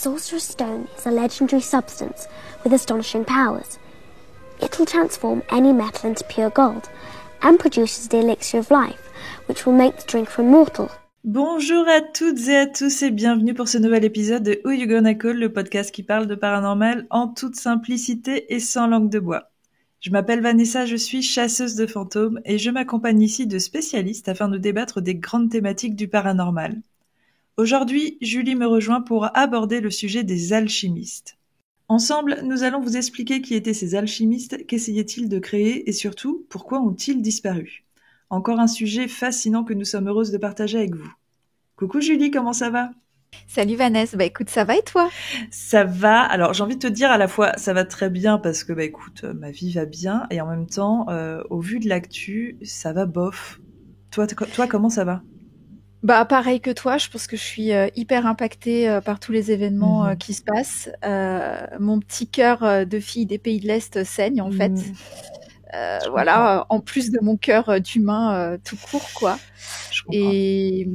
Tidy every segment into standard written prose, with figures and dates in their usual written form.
Sorcerer's Stone is a legendary substance with astonishing powers. It will transform any metal into pure gold and produces the elixir of life, which will make the drinker immortal. Bonjour à toutes et à tous et bienvenue pour ce nouvel épisode de Who You Gonna Call, le podcast qui parle de paranormal en toute simplicité et sans langue de bois. Je m'appelle Vanessa, je suis chasseuse de fantômes et je m'accompagne ici de spécialistes afin de débattre des grandes thématiques du paranormal. Aujourd'hui, Julie me rejoint pour aborder le sujet des alchimistes. Ensemble, nous allons vous expliquer qui étaient ces alchimistes, qu'essayaient-ils de créer et surtout, pourquoi ont-ils disparu. Encore un sujet fascinant que nous sommes heureuses de partager avec vous. Coucou Julie, comment ça va ? Salut Vanessa, écoute, ça va et toi ? Ça va, alors j'ai envie de te dire à la fois ça va très bien parce que écoute, ma vie va bien et en même temps, au vu de l'actu, ça va bof. Toi comment ça va ? Pareil que toi, je pense que je suis hyper impactée par tous les événements qui se passent. Mon petit cœur de fille des pays de l'Est saigne en fait. Voilà, en plus de mon cœur d'humain tout court quoi. Et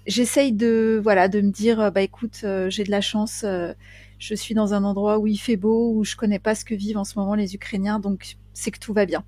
j'essaye de me dire écoute, j'ai de la chance, je suis dans un endroit où il fait beau, où je connais pas ce que vivent en ce moment les Ukrainiens, donc c'est que tout va bien.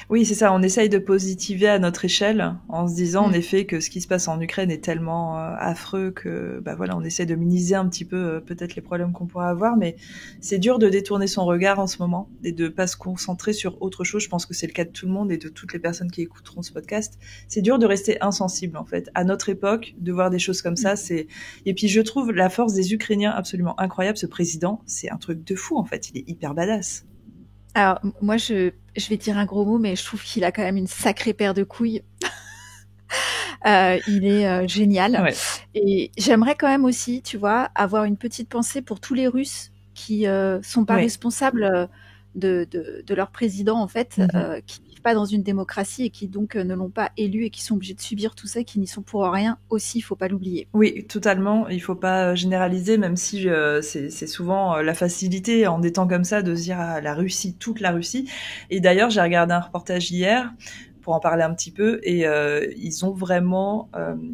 Oui, c'est ça, on essaye de positiver à notre échelle en se disant en effet que ce qui se passe en Ukraine est tellement affreux que on essaie de minimiser un petit peu peut-être les problèmes qu'on pourrait avoir, mais c'est dur de détourner son regard en ce moment et de pas se concentrer sur autre chose. Je pense que c'est le cas de tout le monde et de toutes les personnes qui écouteront ce podcast. C'est dur de rester insensible en fait. À notre époque, de voir des choses comme ça, et puis je trouve la force des Ukrainiens absolument incroyable. Ce président, c'est un truc de fou en fait, il est hyper badass. Alors, moi, je vais dire un gros mot, mais je trouve qu'il a quand même une sacrée paire de couilles. Il est génial. Ouais. Et j'aimerais quand même aussi, tu vois, avoir une petite pensée pour tous les Russes qui sont pas responsables de leur président, en fait, qui vivent pas dans une démocratie et qui donc ne l'ont pas élu et qui sont obligés de subir tout ça et qui n'y sont pour rien aussi, il faut pas l'oublier. Oui, totalement. Il faut pas généraliser, même si c'est souvent la facilité en des temps comme ça de se dire la Russie, toute la Russie. Et d'ailleurs, j'ai regardé un reportage hier pour en parler un petit peu et ils ont vraiment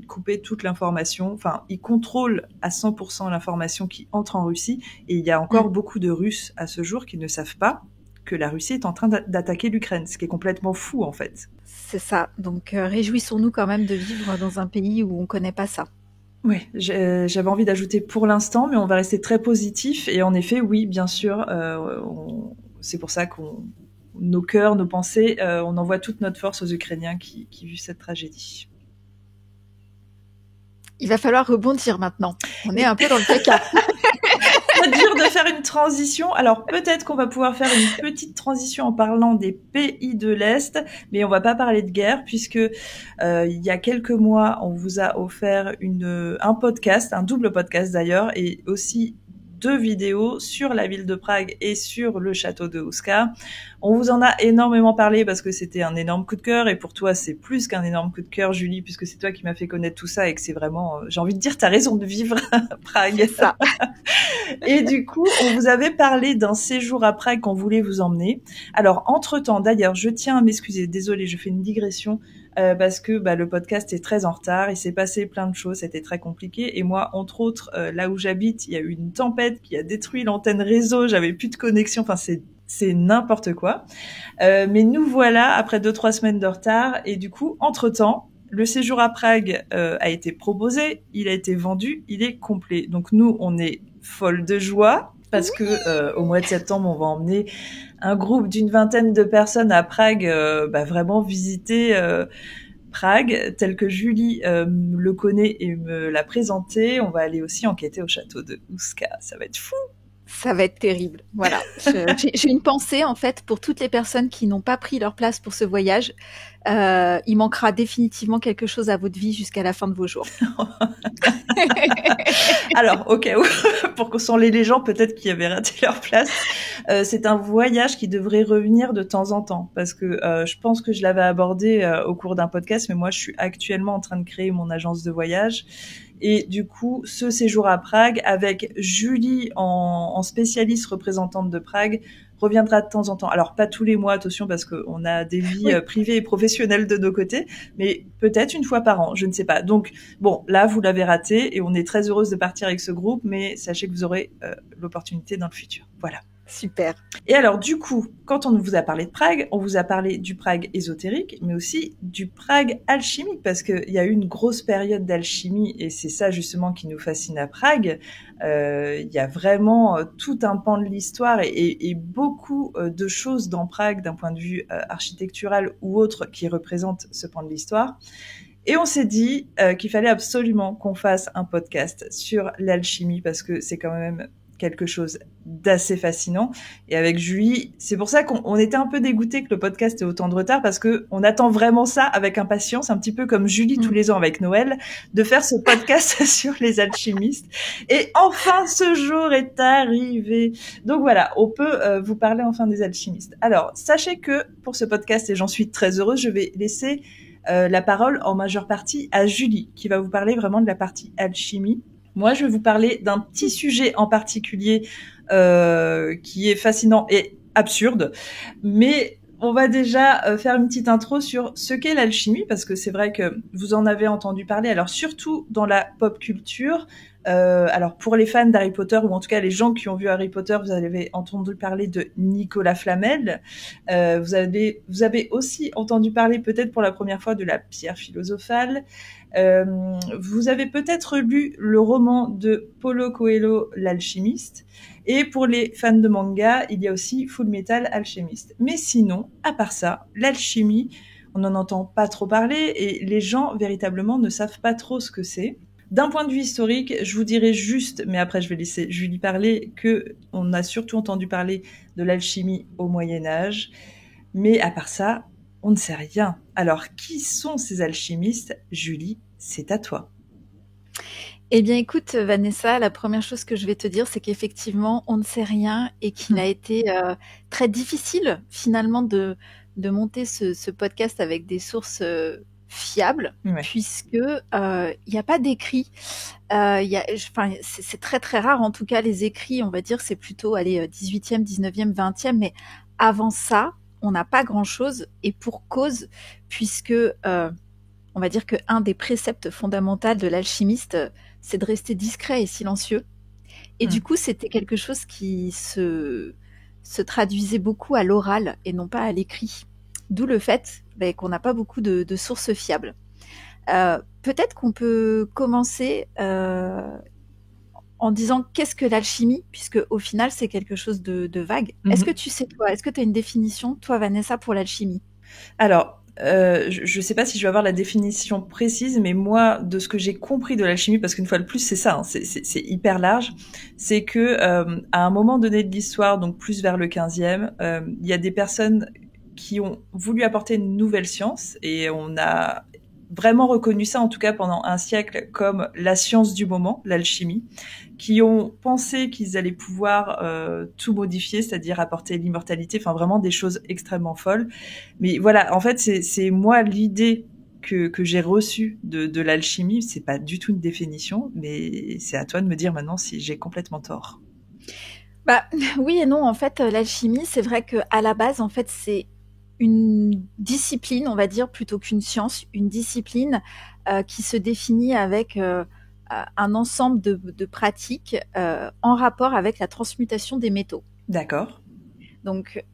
coupé toute l'information. Enfin, ils contrôlent à 100% l'information qui entre en Russie et il y a encore beaucoup de Russes à ce jour qui ne savent pas que la Russie est en train d'attaquer l'Ukraine, ce qui est complètement fou en fait. C'est ça. Donc réjouissons-nous quand même de vivre dans un pays où on connaît pas ça. Oui, j'avais envie d'ajouter pour l'instant, mais on va rester très positif. Et en effet, oui, bien sûr, c'est pour ça qu'on nos cœurs, nos pensées, on envoie toute notre force aux Ukrainiens qui vivent cette tragédie. Il va falloir rebondir maintenant. On est un peu dans le caca. C'est dur de faire une transition. Alors peut-être qu'on va pouvoir faire une petite transition en parlant des pays de l'Est, mais on va pas parler de guerre puisque il y a quelques mois, on vous a offert un podcast, un double podcast d'ailleurs, et aussi 2 vidéos sur la ville de Prague et sur le château de Houska. On vous en a énormément parlé parce que c'était un énorme coup de cœur et pour toi c'est plus qu'un énorme coup de cœur Julie puisque c'est toi qui m'as fait connaître tout ça et que c'est vraiment, j'ai envie de dire, t'as raison de vivre Prague. Ça. Et du coup, on vous avait parlé d'un séjour à Prague qu'on voulait vous emmener. Alors, entre-temps, d'ailleurs, je tiens à m'excuser. Désolée, je fais une digression parce que le podcast est très en retard. Il s'est passé plein de choses, c'était très compliqué. Et moi, entre autres, là où j'habite, il y a eu une tempête qui a détruit l'antenne réseau. J'avais plus de connexion. Enfin, c'est n'importe quoi. Mais nous voilà après 2-3 semaines de retard. Et du coup, entre-temps, le séjour à Prague a été proposé, il a été vendu, il est complet. Donc nous, on est folle de joie parce que au mois de septembre, on va emmener un groupe d'une 20aine de personnes à Prague, vraiment visiter Prague tel que Julie le connaît et me l'a présenté. On va aller aussi enquêter au château de Houska. Ça va être fou. Ça va être terrible. Voilà. J'ai une pensée, en fait, pour toutes les personnes qui n'ont pas pris leur place pour ce voyage. Il manquera définitivement quelque chose à votre vie jusqu'à la fin de vos jours. Alors, au cas où, pour consoler les gens peut-être qui avaient raté leur place, c'est un voyage qui devrait revenir de temps en temps parce que je pense que je l'avais abordé au cours d'un podcast, mais moi je suis actuellement en train de créer mon agence de voyage. Et du coup, ce séjour à Prague avec Julie en spécialiste représentante de Prague reviendra de temps en temps. Alors pas tous les mois, attention, parce qu'on a des vies privées et professionnelles de nos côtés, mais peut-être une fois par an, je ne sais pas. Donc bon, là vous l'avez raté et on est très heureuse de partir avec ce groupe, mais sachez que vous aurez l'opportunité dans le futur. Voilà. Super. Et alors, du coup, quand on vous a parlé de Prague, on vous a parlé du Prague ésotérique, mais aussi du Prague alchimique, parce qu'il y a eu une grosse période d'alchimie, et c'est ça justement qui nous fascine à Prague. Il y a vraiment tout un pan de l'histoire et beaucoup de choses dans Prague, d'un point de vue architectural ou autre, qui représentent ce pan de l'histoire. Et on s'est dit qu'il fallait absolument qu'on fasse un podcast sur l'alchimie, parce que c'est quand même quelque chose d'assez fascinant. Et avec Julie, c'est pour ça qu'on était un peu dégoûtés que le podcast ait autant de retard, parce que on attend vraiment ça avec impatience, un petit peu comme Julie tous les ans avec Noël, de faire ce podcast sur les alchimistes. Et enfin, ce jour est arrivé. Donc voilà, on peut vous parler enfin des alchimistes. Alors, sachez que pour ce podcast, et j'en suis très heureuse, je vais laisser la parole en majeure partie à Julie, qui va vous parler vraiment de la partie alchimie. Moi, je vais vous parler d'un petit sujet en particulier qui est fascinant et absurde, mais on va déjà faire une petite intro sur ce qu'est l'alchimie, parce que c'est vrai que vous en avez entendu parler, alors surtout dans la pop culture. Alors pour les fans d'Harry Potter, ou en tout cas les gens qui ont vu Harry Potter, vous avez entendu parler de Nicolas Flamel. Vous avez aussi entendu parler peut-être pour la première fois de la pierre philosophale. Vous avez peut-être lu le roman de Paulo Coelho, l'alchimiste. Et pour les fans de manga, il y a aussi Fullmetal Alchemist. Mais sinon, à part ça, l'alchimie, on n'en entend pas trop parler et les gens véritablement ne savent pas trop ce que c'est. D'un point de vue historique, je vous dirais juste, mais après je vais laisser Julie parler, que on a surtout entendu parler de l'alchimie au Moyen-Âge. Mais à part ça, on ne sait rien. Alors, qui sont ces alchimistes ? Julie, c'est à toi. Eh bien, écoute, Vanessa, la première chose que je vais te dire, c'est qu'effectivement, on ne sait rien et qu'il a été très difficile, finalement, de monter ce podcast avec des sources fiables, puisque il n'y a pas d'écrit. C'est très, très rare, en tout cas, les écrits, on va dire, c'est plutôt, 18e, 19e, 20e, mais avant ça, on n'a pas grand-chose, et pour cause, puisque on va dire qu'un des préceptes fondamentaux de l'alchimiste, c'est de rester discret et silencieux. Et du coup, c'était quelque chose qui se traduisait beaucoup à l'oral et non pas à l'écrit. D'où le fait qu'on n'a pas beaucoup de sources fiables. Peut-être qu'on peut commencer en disant qu'est-ce que l'alchimie, puisque au final, c'est quelque chose de vague. Est-ce que tu sais, toi, est-ce que tu as une définition, toi, Vanessa, pour l'alchimie ? Alors, je sais pas si je vais avoir la définition précise, mais moi, de ce que j'ai compris de l'alchimie, parce qu'une fois de plus, c'est ça, hein, c'est hyper large, c'est que à un moment donné de l'histoire, donc plus vers le 15e, il y a des personnes qui ont voulu apporter une nouvelle science, et on a vraiment reconnu ça, en tout cas pendant un siècle, comme la science du moment, l'alchimie, qui ont pensé qu'ils allaient pouvoir tout modifier, c'est-à-dire apporter l'immortalité, enfin vraiment des choses extrêmement folles. Mais voilà, en fait, c'est moi l'idée que j'ai reçue de l'alchimie. C'est pas du tout une définition, mais c'est à toi de me dire maintenant si j'ai complètement tort. Bah oui et non, en fait, l'alchimie, c'est vrai qu'à la base, en fait, c'est une discipline, on va dire, plutôt qu'une science, une discipline qui se définit avec un ensemble de pratiques en rapport avec la transmutation des métaux. D'accord. Donc,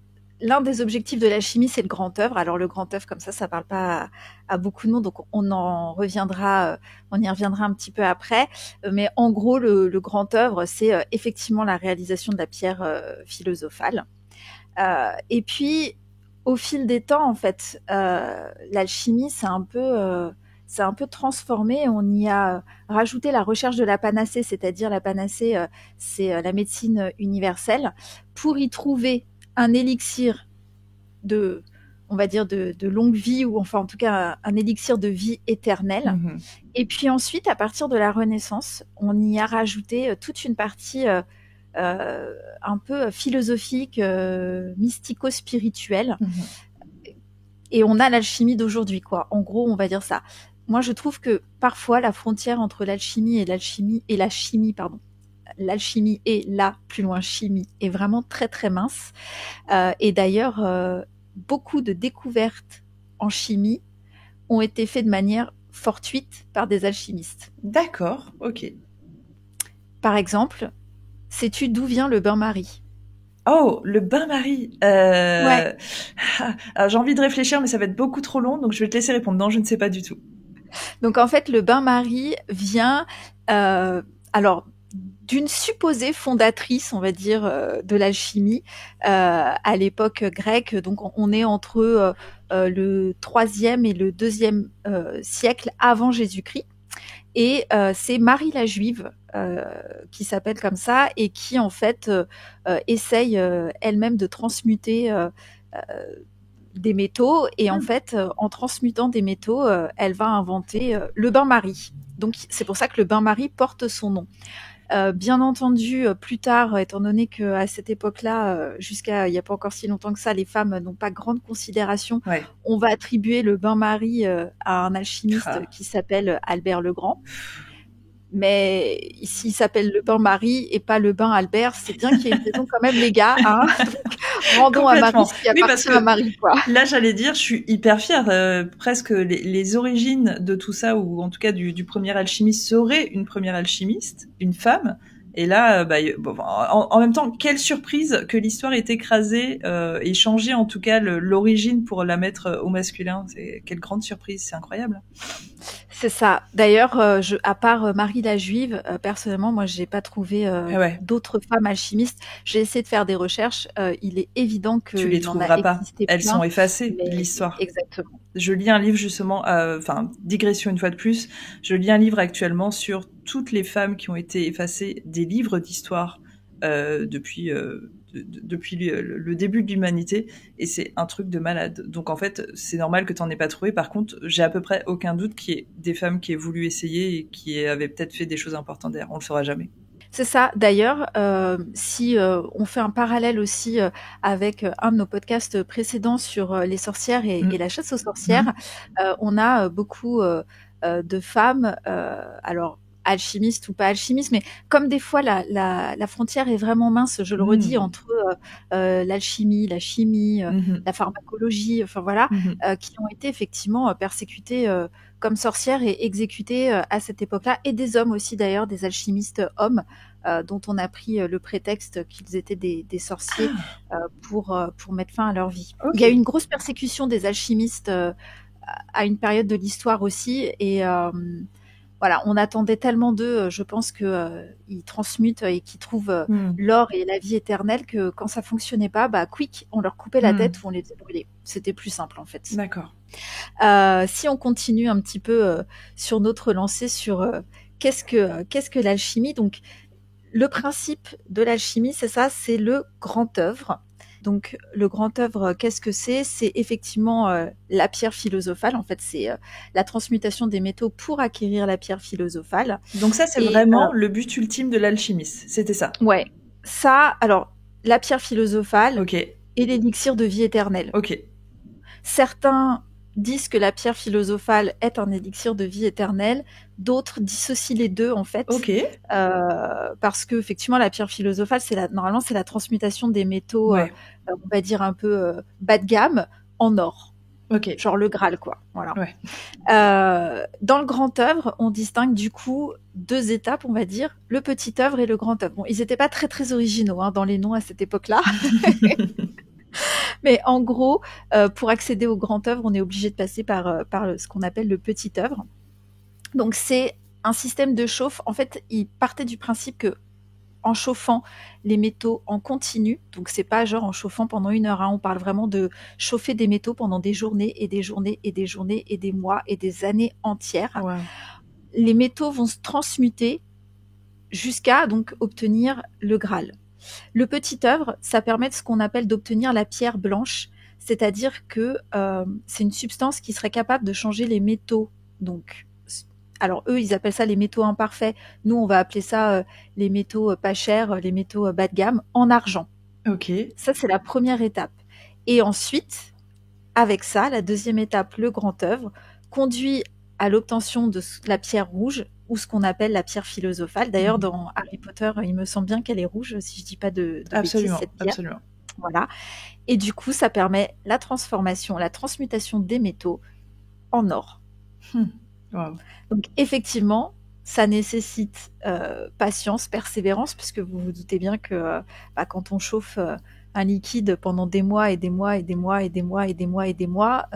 l'un des objectifs de l'alchimie, c'est le grand œuvre. Alors, le grand œuvre, comme ça parle pas à beaucoup de monde, donc on y reviendra un petit peu après. Mais en gros, le grand œuvre, c'est effectivement la réalisation de la pierre philosophale. Et puis, au fil des temps, en fait, l'alchimie, c'est un peu transformé. On y a rajouté la recherche de la panacée, c'est-à-dire la panacée, c'est la médecine universelle, pour y trouver un élixir on va dire de longue vie, ou enfin en tout cas un élixir de vie éternelle. Et puis ensuite, à partir de la Renaissance, on y a rajouté toute une partie un peu philosophique, mystico-spirituelle. Et on a l'alchimie d'aujourd'hui, quoi. En gros, on va dire ça. Moi, je trouve que parfois, la frontière entre l'alchimie et la chimie, l'alchimie et la plus loin chimie est vraiment très très mince. Et d'ailleurs, beaucoup de découvertes en chimie ont été faites de manière fortuite par des alchimistes. D'accord, ok. Par exemple, sais-tu d'où vient le bain-marie ? Oh, le bain-marie. Ouais. Alors, j'ai envie de réfléchir, mais ça va être beaucoup trop long, donc je vais te laisser répondre. Non, je ne sais pas du tout. Donc en fait, le bain-marie vient alors d'une supposée fondatrice, on va dire, de l'alchimie à l'époque grecque. Donc on est entre le 3e et le 2e siècle avant Jésus-Christ. Et c'est Marie la Juive qui s'appelle comme ça et qui en fait essaye elle-même de transmuter des métaux. Et en fait, en transmutant des métaux, elle va inventer le bain-marie. Donc c'est pour ça que le bain-marie porte son nom. Bien entendu, plus tard, étant donné qu'à cette époque-là, jusqu'à il n'y a pas encore si longtemps que ça, les femmes n'ont pas grande considération, Ouais. on va attribuer le bain-marie à un alchimiste qui s'appelle Albert le Grand. Mais s'il s'appelle le bain-marie et pas le bain Albert, c'est bien qu'il y ait une raison quand même, les gars. Hein. Rendons à Marie ce qui appartient à Marie, quoi. Là, j'allais dire, je suis hyper fière. Presque les origines de tout ça, ou en tout cas du premier alchimiste, serait une première alchimiste, une femme. Et là, en même temps, quelle surprise que l'histoire ait écrasée et changé en tout cas l'origine pour la mettre au masculin. Quelle grande surprise, c'est incroyable. C'est ça. D'ailleurs, à part Marie la Juive, personnellement, moi, j'ai pas trouvé d'autres femmes alchimistes. J'ai essayé de faire des recherches. Il est évident que tu les trouveras pas. Elles sont effacées de l'histoire. Exactement. Je lis un livre justement, digression une fois de plus. Je lis un livre actuellement sur toutes les femmes qui ont été effacées des livres d'histoire depuis le début de l'humanité, et c'est un truc de malade. Donc en fait, c'est normal que t'en aies pas trouvé. Par contre, j'ai à peu près aucun doute qu'il y ait des femmes qui aient voulu essayer et qui avaient peut-être fait des choses importantes derrière. On le saura jamais. C'est ça. D'ailleurs, si on fait un parallèle aussi avec un de nos podcasts précédents sur les sorcières et la chasse aux sorcières, on a beaucoup de femmes, alors alchimistes ou pas alchimistes, mais comme des fois la frontière est vraiment mince, je le redis, entre l'alchimie, la chimie, la pharmacologie, enfin voilà, qui ont été effectivement persécutées comme sorcières et exécutées à cette époque-là, et des hommes aussi d'ailleurs, des alchimistes hommes, dont on a pris le prétexte qu'ils étaient des sorciers pour mettre fin à leur vie. Okay. Il y a eu une grosse persécution des alchimistes à une période de l'histoire aussi, et voilà, on attendait tellement d'eux, je pense qu'ils transmutent et qu'ils trouvent l'or et la vie éternelle, que quand ça fonctionnait pas, quick, on leur coupait la tête ou on les faisait brûler. C'était plus simple en fait. D'accord. Si on continue un petit peu sur notre lancée sur qu'est-ce que l'alchimie, donc le principe de l'alchimie, c'est ça, c'est le grand œuvre. Donc le grand œuvre, qu'est-ce que c'est ? C'est effectivement la pierre philosophale. En fait, c'est la transmutation des métaux pour acquérir la pierre philosophale. Donc ça, c'est vraiment le but ultime de l'alchimiste. C'était ça. Ouais. Ça, alors, la pierre philosophale et l'élixir de vie éternelle. Ok. Certains disent que la pierre philosophale est un élixir de vie éternelle, d'autres dissocient les deux en fait, parce que effectivement la pierre philosophale normalement c'est la transmutation des métaux, on va dire un peu bas de gamme, en or. Genre le Graal quoi. Voilà. Dans le grand œuvre, on distingue du coup deux étapes, on va dire, le petit œuvre et le grand œuvre. Bon, ils n'étaient pas très très originaux dans les noms à cette époque-là. Mais en gros, pour accéder au grand œuvre, on est obligé de passer par ce qu'on appelle le petit œuvre. Donc c'est un système de chauffe. En fait, il partait du principe que en chauffant les métaux en continu, donc c'est pas genre en chauffant pendant 1 heure, on parle vraiment de chauffer des métaux pendant des journées et des journées et des journées et des mois et des années entières. Wow. Les métaux vont se transmuter jusqu'à donc obtenir le Graal. Le petit œuvre, ça permet de ce qu'on appelle d'obtenir la pierre blanche, c'est-à-dire que c'est une substance qui serait capable de changer les métaux. Donc, alors eux, ils appellent ça les métaux imparfaits. Nous, on va appeler ça les métaux pas chers, les métaux bas de gamme, en argent. Ok. Ça, c'est la première étape. Et ensuite, avec ça, la deuxième étape, le grand œuvre, conduit à l'obtention de la pierre rouge, ou ce qu'on appelle la pierre philosophale. D'ailleurs, dans Harry Potter, il me semble bien qu'elle est rouge, si je dis pas de bêtises, cette pierre. Absolument. Voilà. Et du coup, ça permet la transformation, la transmutation des métaux en or. Wow. Donc, effectivement, ça nécessite patience, persévérance, parce que vous vous doutez bien que quand on chauffe un liquide pendant des mois et des mois et des mois et des mois et des mois et des mois,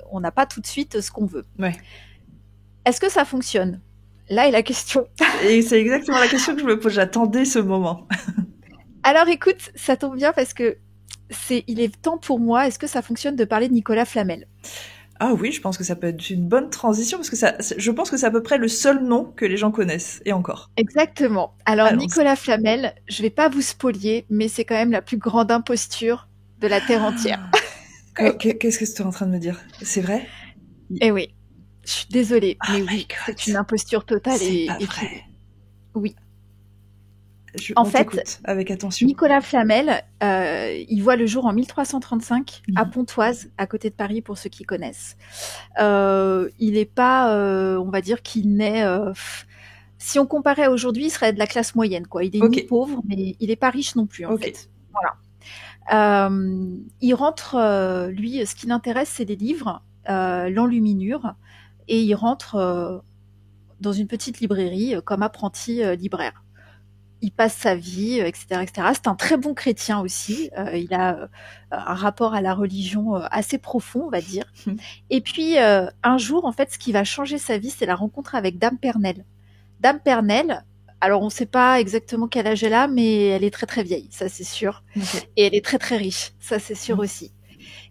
on n'a pas tout de suite ce qu'on veut. Ouais. Est-ce que ça fonctionne ? Là est la question. Et c'est exactement la question que je me pose. J'attendais ce moment. Alors écoute, ça tombe bien parce que il est temps pour moi. Est-ce que ça fonctionne de parler de Nicolas Flamel ? Ah oui, je pense que ça peut être une bonne transition parce que je pense que c'est à peu près le seul nom que les gens connaissent, et encore. Exactement. Alors Nicolas Flamel, je vais pas vous spolier, mais c'est quand même la plus grande imposture de la Terre entière. Qu'est-ce que tu es en train de me dire ? C'est vrai ? Eh oui. Je suis désolée, mais oui, c'est une imposture totale. C'est pas vrai. Oui. En fait, avec attention. Nicolas Flamel, il voit le jour en 1335 à Pontoise, à côté de Paris, pour ceux qui connaissent. Il n'est pas, on va dire qu'il naît... si on comparait aujourd'hui, il serait de la classe moyenne, quoi. Il est ni pauvre, mais il n'est pas riche non plus, en fait. Voilà. Il rentre, lui, ce qui l'intéresse, c'est les livres, l'enluminure, et il rentre dans une petite librairie comme apprenti libraire. Il passe sa vie, etc., etc. C'est un très bon chrétien aussi. Il a un rapport à la religion assez profond, on va dire. Et puis, un jour, en fait, ce qui va changer sa vie, c'est la rencontre avec Dame Pernelle. Dame Pernelle, alors on ne sait pas exactement quel âge elle a, mais elle est très très vieille, ça c'est sûr. Et elle est très très riche, ça c'est sûr aussi.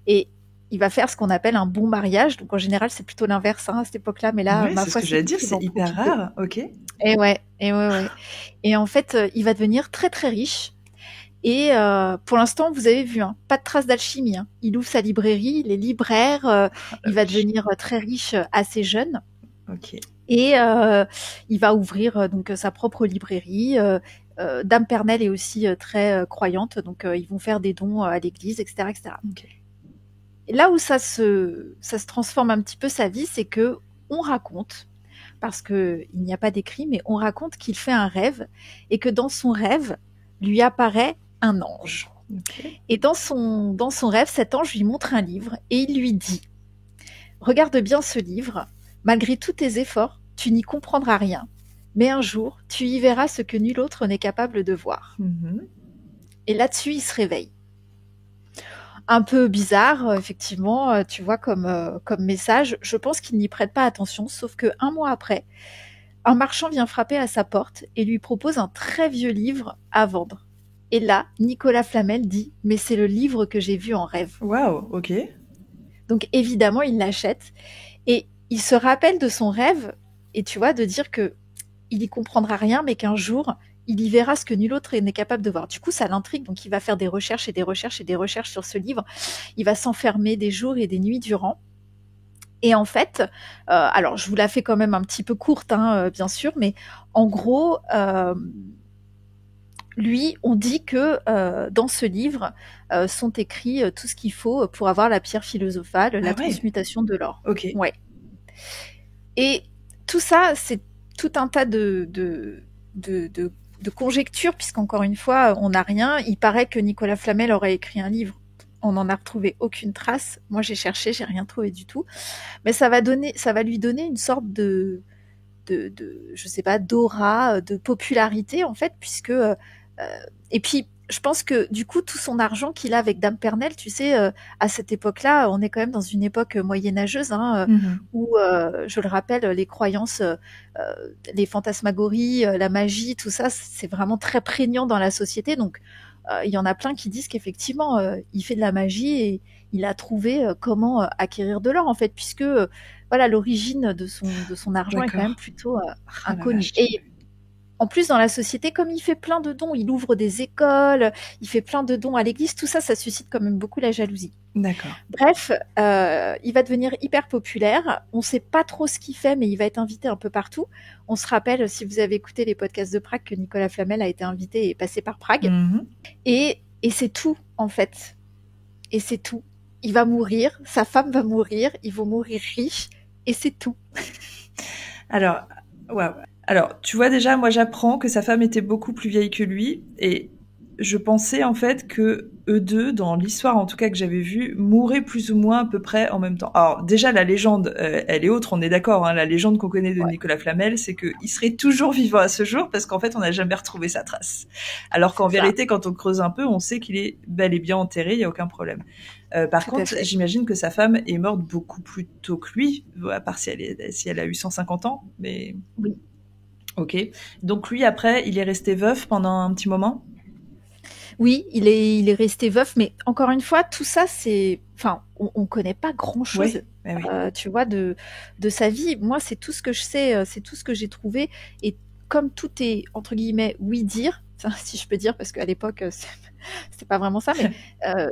Et il va faire ce qu'on appelle un bon mariage. Donc en général, c'est plutôt l'inverse à cette époque-là, mais là, c'est ce que j'allais dire, c'est hyper rare. Ok. Et ouais. Et en fait, il va devenir très très riche. Et pour l'instant, vous avez vu, pas de trace d'alchimie. Il ouvre sa librairie, il est libraire. Il va devenir très riche assez jeune. Ok. Et il va ouvrir donc sa propre librairie. Dame Pernelle est aussi très croyante, donc ils vont faire des dons à l'église, etc., etc. Okay. Et là où ça se transforme un petit peu sa vie, c'est que on raconte, parce que il n'y a pas d'écrit, mais on raconte qu'il fait un rêve et que dans son rêve lui apparaît un ange. Okay. Et dans son rêve, cet ange lui montre un livre et il lui dit « Regarde bien ce livre, malgré tous tes efforts, tu n'y comprendras rien, mais un jour, tu y verras ce que nul autre n'est capable de voir. » Et là-dessus, il se réveille. Un peu bizarre, effectivement, tu vois, comme message. Je pense qu'il n'y prête pas attention, sauf que 1 mois après, un marchand vient frapper à sa porte et lui propose un très vieux livre à vendre. Et là, Nicolas Flamel dit « Mais c'est le livre que j'ai vu en rêve. » Waouh, ok. Donc évidemment, il l'achète et il se rappelle de son rêve et tu vois, de dire que il y comprendra rien, mais qu'un jour, il y verra ce que nul autre n'est capable de voir. Du coup, ça l'intrigue, donc il va faire des recherches et des recherches et des recherches sur ce livre. Il va s'enfermer des jours et des nuits durant. Et en fait, alors je vous la fais quand même un petit peu courte, bien sûr, mais en gros, lui, on dit que dans ce livre sont écrits tout ce qu'il faut pour avoir la pierre philosophale, la transmutation de l'or. Ok. Ouais. Et tout ça, c'est tout un tas de conjectures, puisqu'encore une fois, on n'a rien. Il paraît que Nicolas Flamel aurait écrit un livre. On n'en a retrouvé aucune trace. Moi, j'ai cherché, j'ai rien trouvé du tout. Mais ça va lui donner une sorte de je sais pas, d'aura, de popularité, en fait, puisque... et puis, je pense que, du coup, tout son argent qu'il a avec Dame Pernelle, tu sais, à cette époque-là, on est quand même dans une époque moyenâgeuse, où, je le rappelle, les croyances, les fantasmagories, la magie, tout ça, c'est vraiment très prégnant dans la société. Donc, il y en a plein qui disent qu'effectivement, il fait de la magie et il a trouvé comment acquérir de l'or, en fait, puisque voilà, l'origine de son argent est quand même plutôt inconnue. Et en plus, dans la société, comme il fait plein de dons, il ouvre des écoles, il fait plein de dons à l'église, tout ça, ça suscite quand même beaucoup la jalousie. D'accord. Bref, il va devenir hyper populaire. On ne sait pas trop ce qu'il fait, mais il va être invité un peu partout. On se rappelle, si vous avez écouté les podcasts de Prague, que Nicolas Flamel a été invité et passé par Prague. Et c'est tout, en fait. Et c'est tout. Il va mourir, sa femme va mourir, ils vont mourir riches, et c'est tout. Alors, ouais. Alors, tu vois déjà, moi j'apprends que sa femme était beaucoup plus vieille que lui, et je pensais en fait que eux deux, dans l'histoire en tout cas que j'avais vue, mouraient plus ou moins à peu près en même temps. Alors déjà la légende, elle est autre, on est d'accord. Hein, la légende qu'on connaît de Ouais, Nicolas Flamel, c'est qu'il serait toujours vivant à ce jour parce qu'en fait on n'a jamais retrouvé sa trace. Alors qu'en c'est ça, vérité, quand on creuse un peu, on sait qu'il est bel et bien enterré, il y a aucun problème. Par tout à contre, fait. j'imagine que sa femme est morte beaucoup plus tôt que lui, à part si elle a eu 150 ans, mais Oui. ok. Donc lui, après, il est resté veuf pendant un petit moment. Oui, il est resté veuf, mais encore une fois, tout ça, c'est, enfin, on connaît pas grand-chose, Ouais, ouais, oui. tu vois, de sa vie. Moi, c'est tout ce que je sais, c'est tout ce que j'ai trouvé. Et comme tout est entre guillemets oui dire, enfin, si je peux dire, parce qu'à l'époque, c'était pas vraiment ça, mais euh,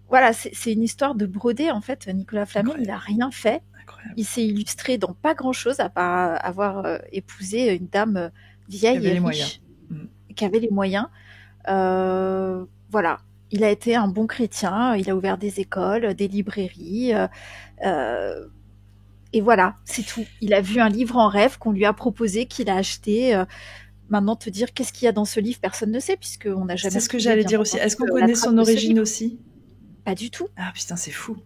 voilà, c'est une histoire de brodé en fait. Nicolas Flamel, il a Incroyable, rien fait. incroyable. Il s'est illustré dans pas grand-chose à part avoir épousé une dame Il vieille avait et les moyens. riche qui avait les moyens. Voilà, il a été un bon chrétien, il a ouvert des écoles, des librairies, et voilà, c'est tout. Il a vu un livre en rêve qu'on lui a proposé, qu'il a acheté. Maintenant, te dire qu'est-ce qu'il y a dans ce livre, personne ne sait, puisqu'on n'a jamais C'est ce que retrouvé, j'allais bien dire aussi. Est-ce entendu, qu'on la connaît trace son de ce origine livre. aussi? Pas du tout. Ah putain, c'est fou.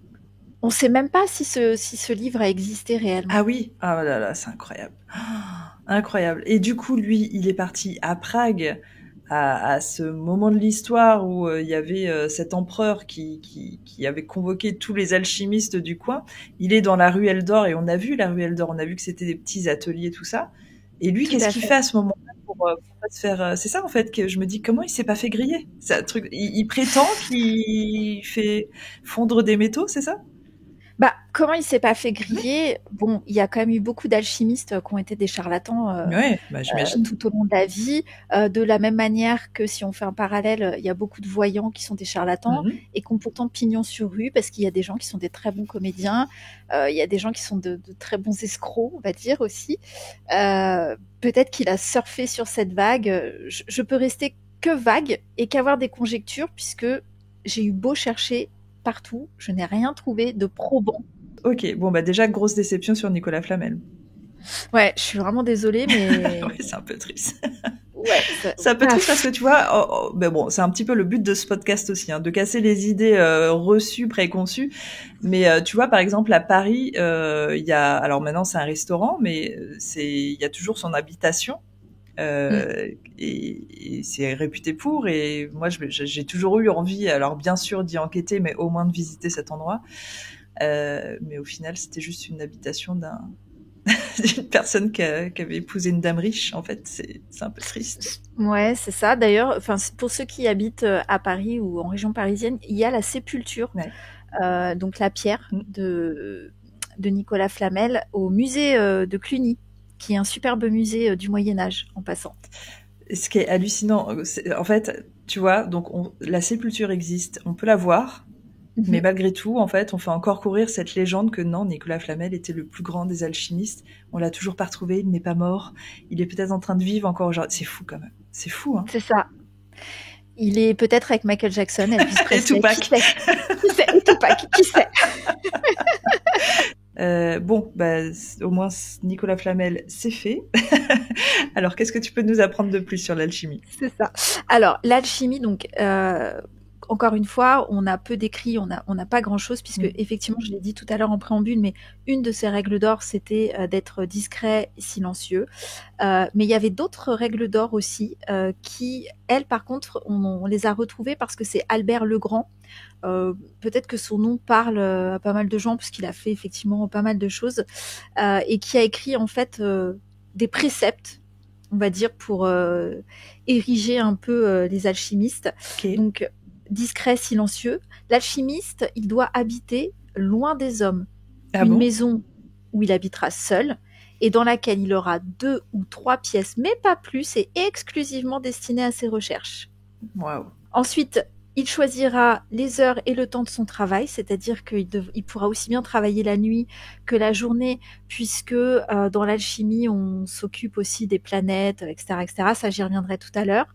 On ne sait même pas si ce livre a existé réellement. Ah oui, ah là là, c'est incroyable. Ah, incroyable. Et du coup, lui, il est parti à Prague à ce moment de l'histoire où il y avait cet empereur qui avait convoqué tous les alchimistes du coin. Il est dans la ruelle d'or et on a vu la ruelle d'or, on a vu que c'était des petits ateliers, tout ça. Et lui, Tout qu'est-ce à qu'il fait. fait à ce moment-là pour pas se faire... c'est ça en fait que je me dis, comment il s'est pas fait griller? C'est un truc... il prétend qu'il fait fondre des métaux, c'est ça? Bah, comment il s'est pas fait griller? Bon, il y a quand même eu beaucoup d'alchimistes qui ont été des charlatans Ouais, bah j'imagine. tout au long de la vie. De la même manière que si on fait un parallèle, il y a beaucoup de voyants qui sont des charlatans Mhm. et qui ont pourtant pignon sur rue parce qu'il y a des gens qui sont des très bons comédiens, il y a des gens qui sont de très bons escrocs, on va dire aussi. Peut-être qu'il a surfé sur cette vague. Je peux rester que vague et qu'avoir des conjectures puisque j'ai eu beau chercher partout, je n'ai rien trouvé de probant. Ok, bon bah déjà grosse déception sur Nicolas Flamel. Ouais, je suis vraiment désolée, mais Ouais, c'est un peu triste. ouais, C'est un peu triste parce que tu vois, ben bon, c'est un petit peu le but de ce podcast aussi, hein, de casser les idées reçues, préconçues. Mais tu vois, par exemple à Paris, il y a, alors maintenant c'est un restaurant, mais il y a toujours son habitation. Et c'est réputé pour, et moi j'ai toujours eu envie, alors bien sûr d'y enquêter, mais au moins de visiter cet endroit. Mais au final, c'était juste une habitation d'une personne qui avait épousé une dame riche. En fait, c'est un peu triste. Ouais, c'est ça. D'ailleurs, enfin, pour ceux qui habitent à Paris ou en région parisienne, il y a la sépulture, Ouais. donc la pierre Mm. de Nicolas Flamel au musée de Cluny, qui est un superbe musée du Moyen Âge, en passant. Ce qui est hallucinant, en fait, tu vois, donc la sépulture existe, on peut la voir, mais malgré tout, en fait, on fait encore courir cette légende que non, Nicolas Flamel était le plus grand des alchimistes. On l'a toujours pas retrouvé, il n'est pas mort. Il est peut-être en train de vivre encore aujourd'hui. C'est fou quand même. C'est fou, hein. C'est ça. Il est peut-être avec Michael Jackson, Elvis Et Presley. Tupac. Qui sait? Qui sait? Et Tupac, qui sait? Bon, bah, au moins Nicolas Flamel, c'est fait. Alors, qu'est-ce que tu peux nous apprendre de plus sur l'alchimie? C'est ça. Alors, l'alchimie, donc, encore une fois, on a peu d'écrits, on n'a pas grand-chose, puisque effectivement, je l'ai dit tout à l'heure en préambule, mais une de ces règles d'or, c'était d'être discret et silencieux. Mais il y avait d'autres règles d'or aussi, qui, elles, par contre, on les a retrouvées parce que c'est Albert le Grand. Peut-être que son nom parle à pas mal de gens, puisqu'il a fait effectivement pas mal de choses, et qui a écrit en fait des préceptes, on va dire, pour ériger un peu les alchimistes. Okay. Donc, discret, silencieux. L'alchimiste, il doit habiter loin des hommes. Une maison où il habitera seul et dans laquelle il aura 2 ou 3 pièces, mais pas plus, et exclusivement destinées à ses recherches. Wow. Ensuite, il choisira les heures et le temps de son travail, c'est-à-dire qu'il pourra aussi bien travailler la nuit que la journée, puisque dans l'alchimie, on s'occupe aussi des planètes, etc., etc. Ça, j'y reviendrai tout à l'heure.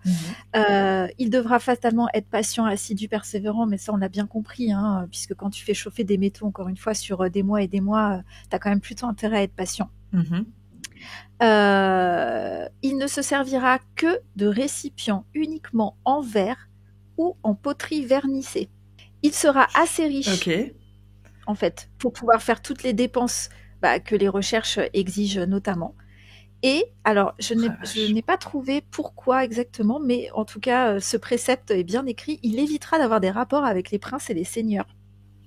Il il devra fatalement être patient, assidu, persévérant, mais ça on l'a bien compris, hein, puisque quand tu fais chauffer des métaux, encore une fois, sur des mois et des mois, t'as quand même plutôt intérêt à être patient. Mhm. Il ne se servira que de récipients uniquement en verre ou en poterie vernissée. Il sera assez riche, Ok. en fait, pour pouvoir faire toutes les dépenses que les recherches exigent notamment. Et alors, je n'ai pas trouvé pourquoi exactement, mais en tout cas, ce précepte est bien écrit. Il évitera d'avoir des rapports avec les princes et les seigneurs.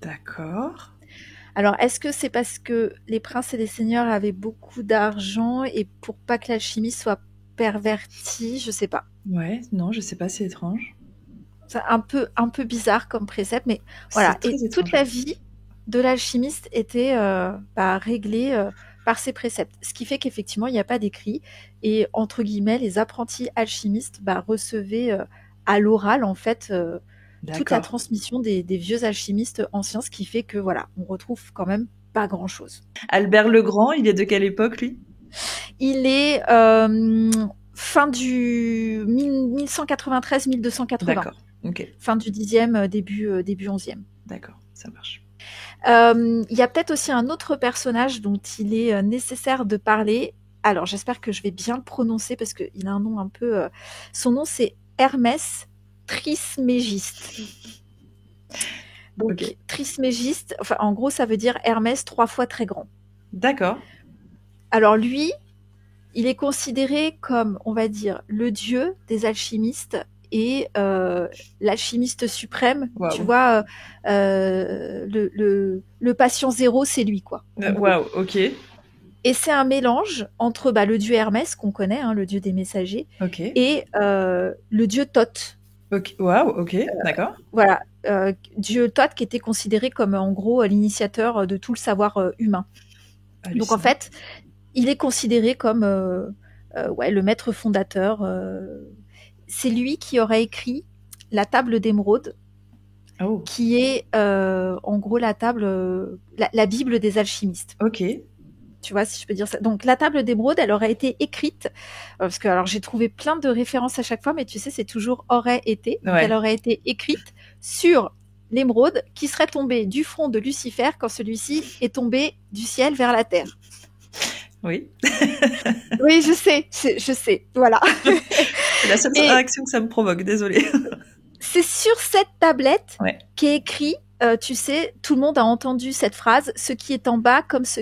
D'accord. Alors, est-ce que c'est parce que les princes et les seigneurs avaient beaucoup d'argent et pour pas que l'alchimie soit pervertie, je sais pas. Ouais, non, je sais pas, c'est étrange. C'est un peu bizarre comme précepte, mais voilà. C'est Et très toute étrange. la vie de l'alchimiste était réglée par ces préceptes. Ce qui fait qu'effectivement, il n'y a pas d'écrit. Et entre guillemets, les apprentis alchimistes recevaient à l'oral, en fait, toute la D'accord. transmission des vieux alchimistes anciens, ce qui fait que, voilà, on retrouve quand même pas grand-chose. Albert le Grand, il est de quelle époque, lui? Il est fin du 1193-1280. D'accord. Ok. Fin du 10e, début 11e. D'accord, ça marche. Il y a peut-être aussi un autre personnage dont il est nécessaire de parler. Alors, j'espère que je vais bien le prononcer parce qu'il a un nom un peu... Son nom, c'est Hermès Trismégiste. Donc, Ok. Trismégiste, enfin, en gros, ça veut dire Hermès 3 fois très grand. D'accord. Alors, lui, il est considéré comme, on va dire, le dieu des alchimistes et l'alchimiste suprême. Wow. Tu vois, le patient zéro, c'est lui, quoi. Waouh, ok. Et c'est un mélange entre le dieu Hermès, qu'on connaît, hein, le dieu des messagers, Ok. et le dieu Thoth. Ok. Waouh, ok, d'accord. Voilà, dieu Thoth qui était considéré comme, en gros, l'initiateur de tout le savoir humain. Hallucinant. Donc, en fait, il est considéré comme le maître fondateur. C'est lui qui aurait écrit la table d'émeraude, qui est en gros la table, la Bible des alchimistes. Ok. Tu vois, si je peux dire ça. Donc la table d'émeraude, elle aurait été écrite, parce que alors j'ai trouvé plein de références à chaque fois, mais tu sais, c'est toujours aurait été. Donc, elle aurait été écrite sur l'émeraude qui serait tombée du front de Lucifer quand celui-ci est tombé du ciel vers la terre. Oui. Oui, je sais, voilà. C'est la seule réaction que ça me provoque, désolée. C'est sur cette tablette qu'est écrit, tu sais, tout le monde a entendu cette phrase, ce qui est en bas comme ce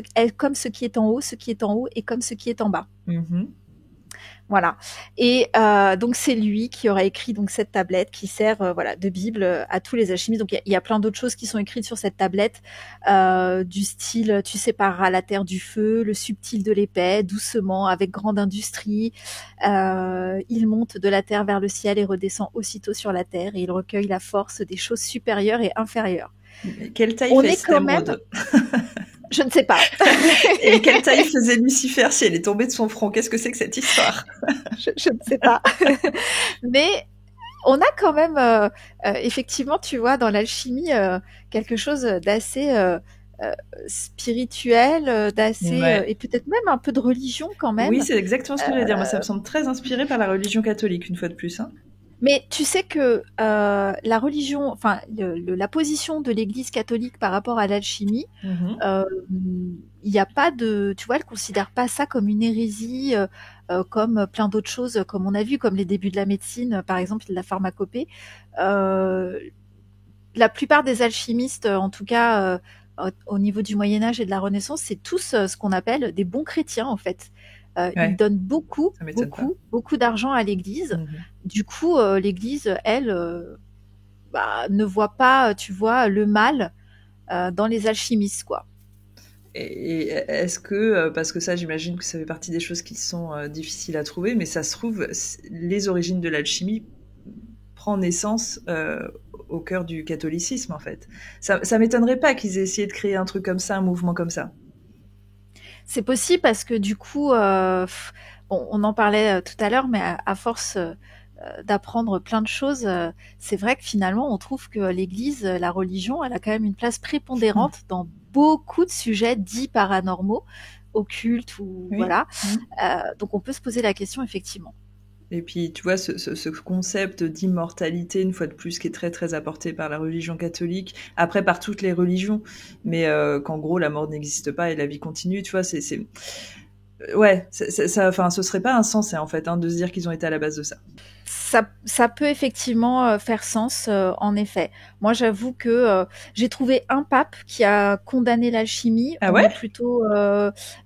qui est en haut, ce qui est en haut et comme ce qui est en bas. Mm-hmm. Voilà. Et donc c'est lui qui aurait écrit donc cette tablette qui sert de Bible à tous les alchimistes. Donc il y a plein d'autres choses qui sont écrites sur cette tablette, du style tu sépareras la terre du feu, le subtil de l'épais, doucement avec grande industrie. Il monte de la terre vers le ciel et redescend aussitôt sur la terre et il recueille la force des choses supérieures et inférieures. Mais quelle taille On fait est quand même... Je ne sais pas. Et quelle taille faisait Lucifer si elle est tombée de son front? Qu'est-ce que c'est que cette histoire? Je ne sais pas. Mais on a quand même, effectivement, tu vois, dans l'alchimie, quelque chose d'assez spirituel, d'assez et peut-être même un peu de religion quand même. Oui, c'est exactement ce que j'allais dire. Moi, ça me semble très inspiré par la religion catholique, une fois de plus. Hein. Mais tu sais que la religion, enfin la position de l'Église catholique par rapport à l'alchimie, il n'y a pas de, tu vois, elle considère pas ça comme une hérésie, comme plein d'autres choses, comme on a vu, comme les débuts de la médecine, par exemple, de la pharmacopée. La plupart des alchimistes, en tout cas au niveau du Moyen Âge et de la Renaissance, c'est tous ce qu'on appelle des bons chrétiens, en fait. Ils donnent beaucoup d'argent à l'Église. Du coup, l'Église, elle, ne voit pas, tu vois, le mal dans les alchimistes, quoi. Et est-ce que, parce que ça, j'imagine que ça fait partie des choses qui sont difficiles à trouver, mais ça se trouve, les origines de l'alchimie prend naissance au cœur du catholicisme, en fait. Ça m'étonnerait pas qu'ils aient essayé de créer un truc comme ça, un mouvement comme ça. C'est possible parce que du coup, on en parlait tout à l'heure, mais à force d'apprendre plein de choses, c'est vrai que finalement, on trouve que l'Église, la religion, elle a quand même une place prépondérante dans beaucoup de sujets dits paranormaux, occultes ou voilà. Donc on peut se poser la question effectivement. Et puis, tu vois, ce concept d'immortalité, une fois de plus, qui est très, très apporté par la religion catholique, après par toutes les religions, mais qu'en gros, la mort n'existe pas et la vie continue, tu vois, ouais, enfin, ce serait pas insensé, en fait, hein, de se dire qu'ils ont été à la base de ça. Ça peut effectivement faire sens, en effet. Moi, j'avoue que j'ai trouvé un pape qui a condamné l'alchimie. Ah On ouais est plutôt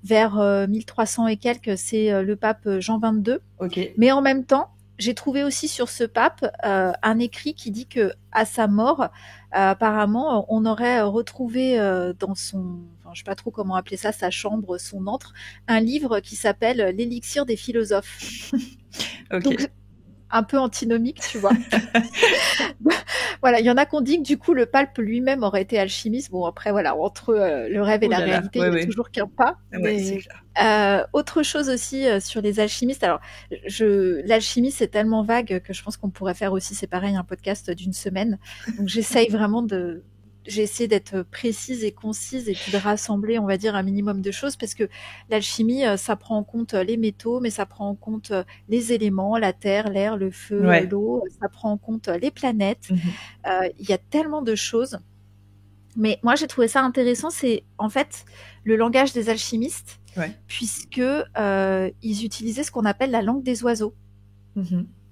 vers 1300 et quelques, c'est le pape Jean XXII. Ok. Mais en même temps, j'ai trouvé aussi sur ce pape un écrit qui dit que à sa mort, apparemment, on aurait retrouvé dans son, enfin, je sais pas trop comment appeler ça, sa chambre, son antre, un livre qui s'appelle L'élixir des philosophes. Ok. Donc, un peu antinomique, tu vois. Voilà, il y en a qu'on dit que du coup le pape lui-même aurait été alchimiste. Bon, après voilà, entre le rêve et la réalité, il y a toujours qu'un pas. Ouais, c'est clair. Autre chose aussi sur les alchimistes. Alors, l'alchimie c'est tellement vague que je pense qu'on pourrait faire aussi, c'est pareil, un podcast d'une semaine. Donc j'essaye vraiment j'ai essayé d'être précise et concise et puis de rassembler, on va dire, un minimum de choses parce que l'alchimie, ça prend en compte les métaux, mais ça prend en compte les éléments, la terre, l'air, le feu, l'eau, ça prend en compte les planètes. Il y a tellement de choses. Mais moi, j'ai trouvé ça intéressant, c'est en fait le langage des alchimistes, puisque ils utilisaient ce qu'on appelle la langue des oiseaux.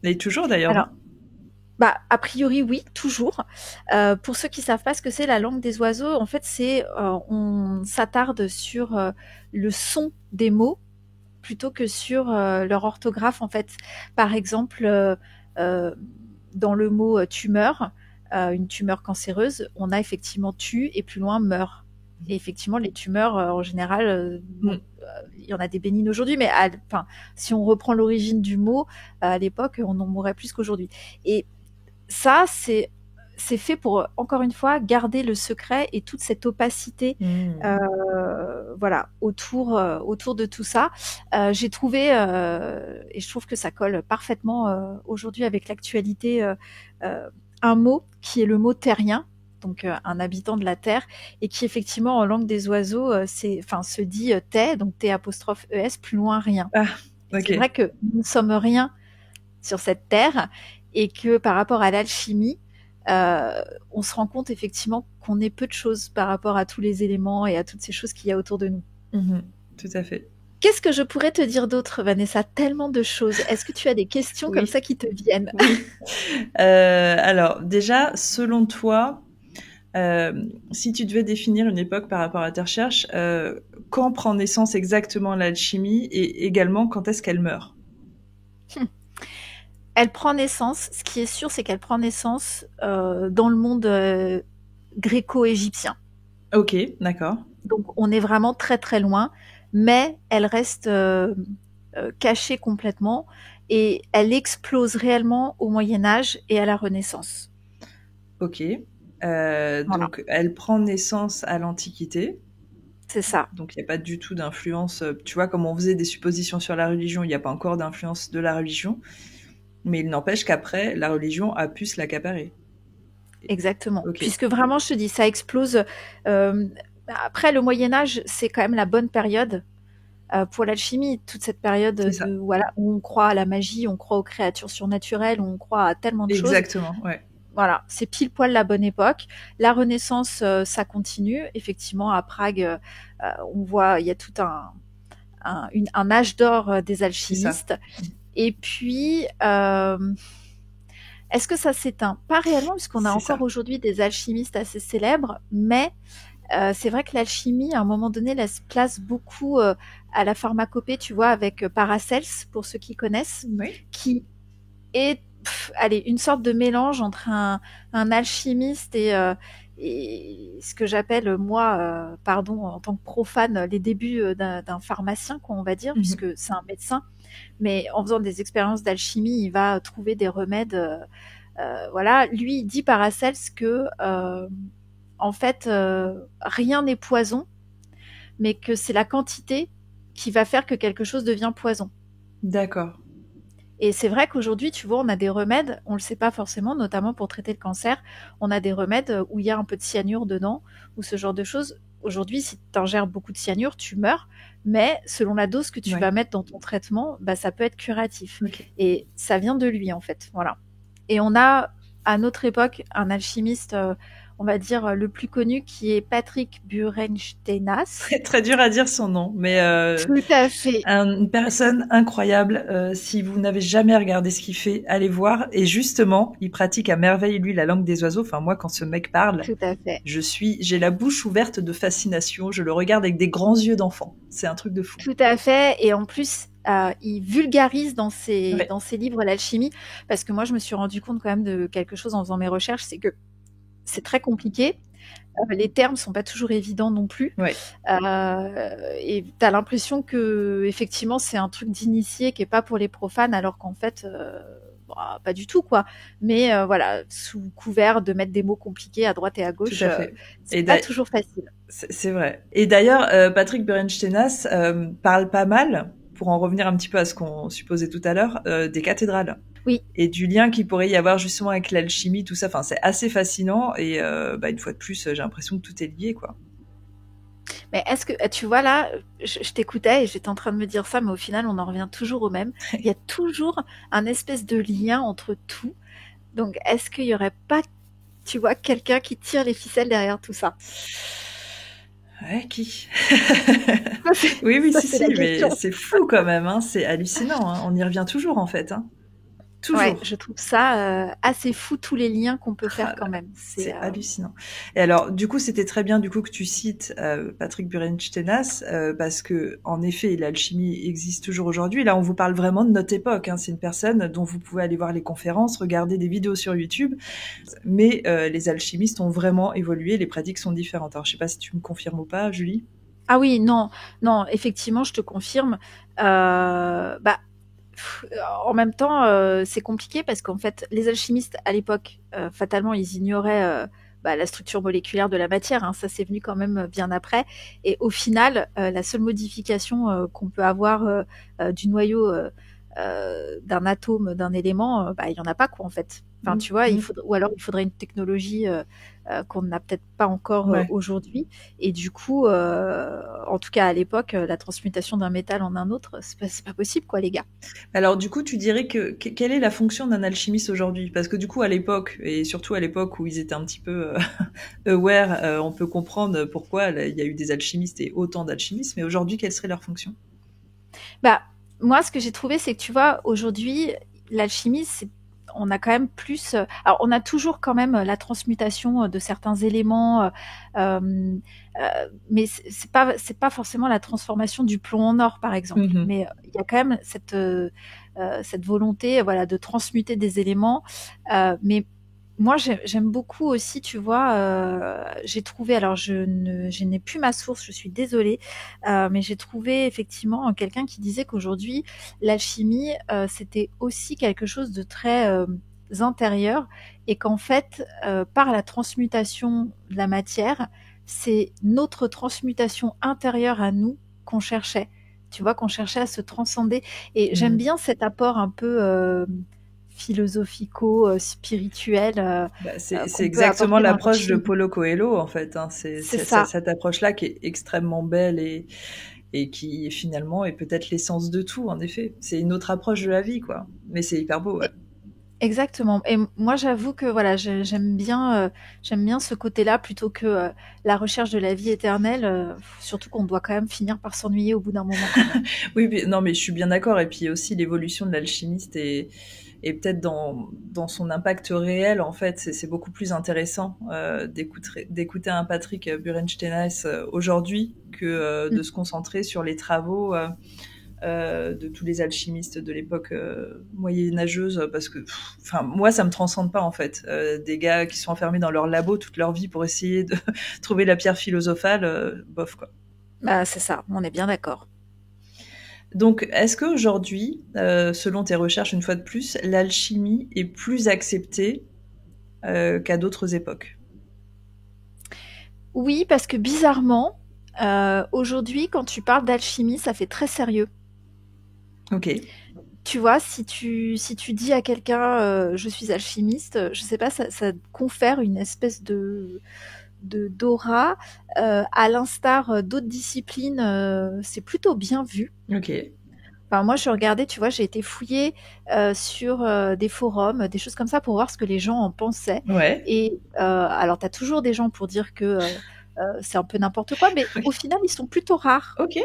Et toujours d'ailleurs. Alors, a priori, oui, toujours. Pour ceux qui savent pas ce que c'est la langue des oiseaux, en fait, on s'attarde sur le son des mots plutôt que sur leur orthographe. En fait, par exemple, dans le mot tumeur, une tumeur cancéreuse, on a effectivement tue et plus loin meurt. Et effectivement, les tumeurs, en général, il y en a des bénignes aujourd'hui, mais si on reprend l'origine du mot, à l'époque, on en mourrait plus qu'aujourd'hui. Et ça, c'est fait pour, encore une fois, garder le secret et toute cette opacité voilà, autour de tout ça. J'ai trouvé, et je trouve que ça colle parfaitement aujourd'hui avec l'actualité, un mot qui est le mot terrien, donc un habitant de la Terre, et qui effectivement en langue des oiseaux se dit T, donc T'-ES, plus loin rien. C'est vrai que nous ne sommes rien sur cette Terre, et que par rapport à l'alchimie, on se rend compte effectivement qu'on est peu de choses par rapport à tous les éléments et à toutes ces choses qu'il y a autour de nous. Tout à fait. Qu'est-ce que je pourrais te dire d'autre, Vanessa? Tellement de choses. Est-ce que tu as des questions comme ça qui te viennent? Alors, déjà, selon toi, si tu devais définir une époque par rapport à tes recherches, quand prend naissance exactement l'alchimie et également quand est-ce qu'elle meurt? Elle prend naissance, ce qui est sûr, c'est qu'elle prend naissance dans le monde gréco-égyptien. Ok, d'accord. Donc on est vraiment très très loin, mais elle reste cachée complètement et elle explose réellement au Moyen-Âge et à la Renaissance. Ok. Donc elle prend naissance à l'Antiquité. C'est ça. Donc il n'y a pas du tout d'influence. Tu vois, comme on faisait des suppositions sur la religion, il n'y a pas encore d'influence de la religion. Mais il n'empêche qu'après, la religion a pu se l'accaparer. Exactement. Okay. Puisque vraiment, je te dis, ça explose. Après, le Moyen-Âge, c'est quand même la bonne période pour l'alchimie. Toute cette période voilà, où on croit à la magie, on croit aux créatures surnaturelles, où on croit à tellement de choses. Exactement, ouais. Voilà, c'est pile poil la bonne époque. La Renaissance, ça continue. Effectivement, à Prague, on voit, il y a tout un âge d'or des alchimistes. Et puis, est-ce que ça s'éteint? Pas réellement, puisqu'on a encore aujourd'hui des alchimistes assez célèbres, mais c'est vrai que l'alchimie, à un moment donné, laisse place beaucoup à la pharmacopée, tu vois, avec Paracels, pour ceux qui connaissent, qui est une sorte de mélange entre un alchimiste et ce que j'appelle, moi, pardon, en tant que profane, les débuts d'un pharmacien, quoi, on va dire, puisque c'est un médecin. Mais en faisant des expériences d'alchimie, il va trouver des remèdes. Voilà, lui, il dit Paracels que, en fait, rien n'est poison, mais que c'est la quantité qui va faire que quelque chose devient poison. D'accord. Et c'est vrai qu'aujourd'hui, tu vois, on a des remèdes, on le sait pas forcément, notamment pour traiter le cancer, on a des remèdes où il y a un peu de cyanure dedans, ou ce genre de choses. aujourd'hui, si tu ingères beaucoup de cyanure, tu meurs, mais selon la dose que tu vas mettre dans ton traitement, bah, ça peut être curatif. Ok. Et ça vient de lui, en fait. Voilà. Et on a, à notre époque, un alchimiste, on va dire, le plus connu, qui est Patrick Burensteinas. C'est très dur à dire son nom, mais Tout à fait. une personne incroyable. Si vous n'avez jamais regardé ce qu'il fait, allez voir. Et justement, il pratique à merveille, lui, la langue des oiseaux. Enfin, moi, quand ce mec parle, Tout à fait. j'ai la bouche ouverte de fascination. Je le regarde avec des grands yeux d'enfant. C'est un truc de fou. Tout à fait. Et en plus, il vulgarise dans ses livres l'alchimie, parce que moi, je me suis rendu compte quand même de quelque chose en faisant mes recherches, c'est que c'est très compliqué. Les termes sont pas toujours évidents non plus. Ouais. Et tu as l'impression que effectivement c'est un truc d'initié qui est pas pour les profanes, alors qu'en fait pas du tout, quoi. Mais voilà, sous couvert de mettre des mots compliqués à droite et à gauche, c'est pas toujours facile. C'est vrai. Et d'ailleurs, Patrick Burensteinas parle pas mal, pour en revenir un petit peu à ce qu'on supposait tout à l'heure, des cathédrales. Oui. Et du lien qu'il pourrait y avoir justement avec l'alchimie, tout ça. Enfin, c'est assez fascinant. Et une fois de plus, j'ai l'impression que tout est lié, quoi. Mais est-ce que, tu vois là, je t'écoutais et j'étais en train de me dire ça, mais au final, on en revient toujours au même. Il y a toujours un espèce de lien entre tout. Donc, est-ce qu'il y aurait pas, tu vois, quelqu'un qui tire les ficelles derrière tout ça? Ouais, qui? Oui, mais c'est fou quand même, hein. C'est hallucinant, hein. On y revient toujours, en fait, hein. Toujours. Ouais, je trouve ça assez fou, tous les liens qu'on peut faire quand même. C'est hallucinant. Et alors, du coup, c'était très bien que tu cites Patrick Burensteinas, parce que en effet, l'alchimie existe toujours aujourd'hui. Là, on vous parle vraiment de notre époque, hein. C'est une personne dont vous pouvez aller voir les conférences, regarder des vidéos sur YouTube. Mais les alchimistes ont vraiment évolué, les pratiques sont différentes. Alors, je sais pas si tu me confirmes ou pas, Julie. Ah oui, non, effectivement, je te confirme. En même temps, c'est compliqué parce qu'en fait, les alchimistes à l'époque, fatalement, ils ignoraient la structure moléculaire de la matière, hein. Ça, c'est venu quand même bien après. Et au final, la seule modification qu'on peut avoir du noyau d'un atome, d'un élément, il y en a pas, quoi, en fait. Enfin, tu vois, ou alors il faudrait une technologie qu'on n'a peut-être pas encore aujourd'hui. Et du coup, en tout cas à l'époque, la transmutation d'un métal en un autre, c'est pas possible, quoi, les gars. Alors du coup, tu dirais quelle est la fonction d'un alchimiste aujourd'hui? Parce que du coup, à l'époque, et surtout à l'époque où ils étaient un petit peu aware, on peut comprendre pourquoi il y a eu des alchimistes et autant d'alchimistes. Mais aujourd'hui, quelle serait leur fonction? Moi, ce que j'ai trouvé, c'est que tu vois, aujourd'hui, l'alchimie, on a quand même plus. Alors, on a toujours quand même la transmutation de certains éléments, mais c'est pas forcément la transformation du plomb en or, par exemple. Mm-hmm. Mais il y a quand même cette volonté, voilà, de transmuter des éléments. Mais moi, j'aime beaucoup aussi, tu vois, j'ai trouvé, alors je n'ai plus ma source, je suis désolée, mais j'ai trouvé effectivement quelqu'un qui disait qu'aujourd'hui, l'alchimie, c'était aussi quelque chose de très intérieur, et qu'en fait, par la transmutation de la matière, c'est notre transmutation intérieure à nous qu'on cherchait. Tu vois, qu'on cherchait à se transcender. Et j'aime bien cet apport un peu philosophico-spirituel. C'est exactement l'approche de Paulo Coelho, en fait, hein. C'est cette approche-là qui est extrêmement belle et qui finalement est peut-être l'essence de tout, en effet. C'est une autre approche de la vie, quoi. Mais c'est hyper beau, ouais. Exactement. Et moi, j'avoue que voilà, j'aime bien ce côté-là plutôt que la recherche de la vie éternelle. Surtout qu'on doit quand même finir par s'ennuyer au bout d'un moment. Oui, mais je suis bien d'accord. Et puis aussi l'évolution de l'alchimiste et peut-être dans son impact réel, en fait, c'est beaucoup plus intéressant d'écouter un Patrick Burensteinas aujourd'hui que de se concentrer sur les travaux de tous les alchimistes de l'époque moyenâgeuse, parce que moi ça me transcende pas, en fait, des gars qui sont enfermés dans leur labo toute leur vie pour essayer de trouver la pierre philosophale, bof, quoi. C'est ça, on est bien d'accord. Donc, est-ce qu'aujourd'hui, selon tes recherches, une fois de plus, l'alchimie est plus acceptée qu'à d'autres époques? Oui, parce que bizarrement, aujourd'hui, quand tu parles d'alchimie, ça fait très sérieux. Ok. Tu vois, si tu dis à quelqu'un je suis alchimiste, je sais pas, ça confère une espèce de Dora, à l'instar d'autres disciplines, c'est plutôt bien vu. Ok. Enfin, moi, je regardais, tu vois, j'ai été fouiller sur des forums, des choses comme ça, pour voir ce que les gens en pensaient. Ouais. Et alors, tu as toujours des gens pour dire que c'est un peu n'importe quoi, mais Oui. au final, ils sont plutôt rares. Ok.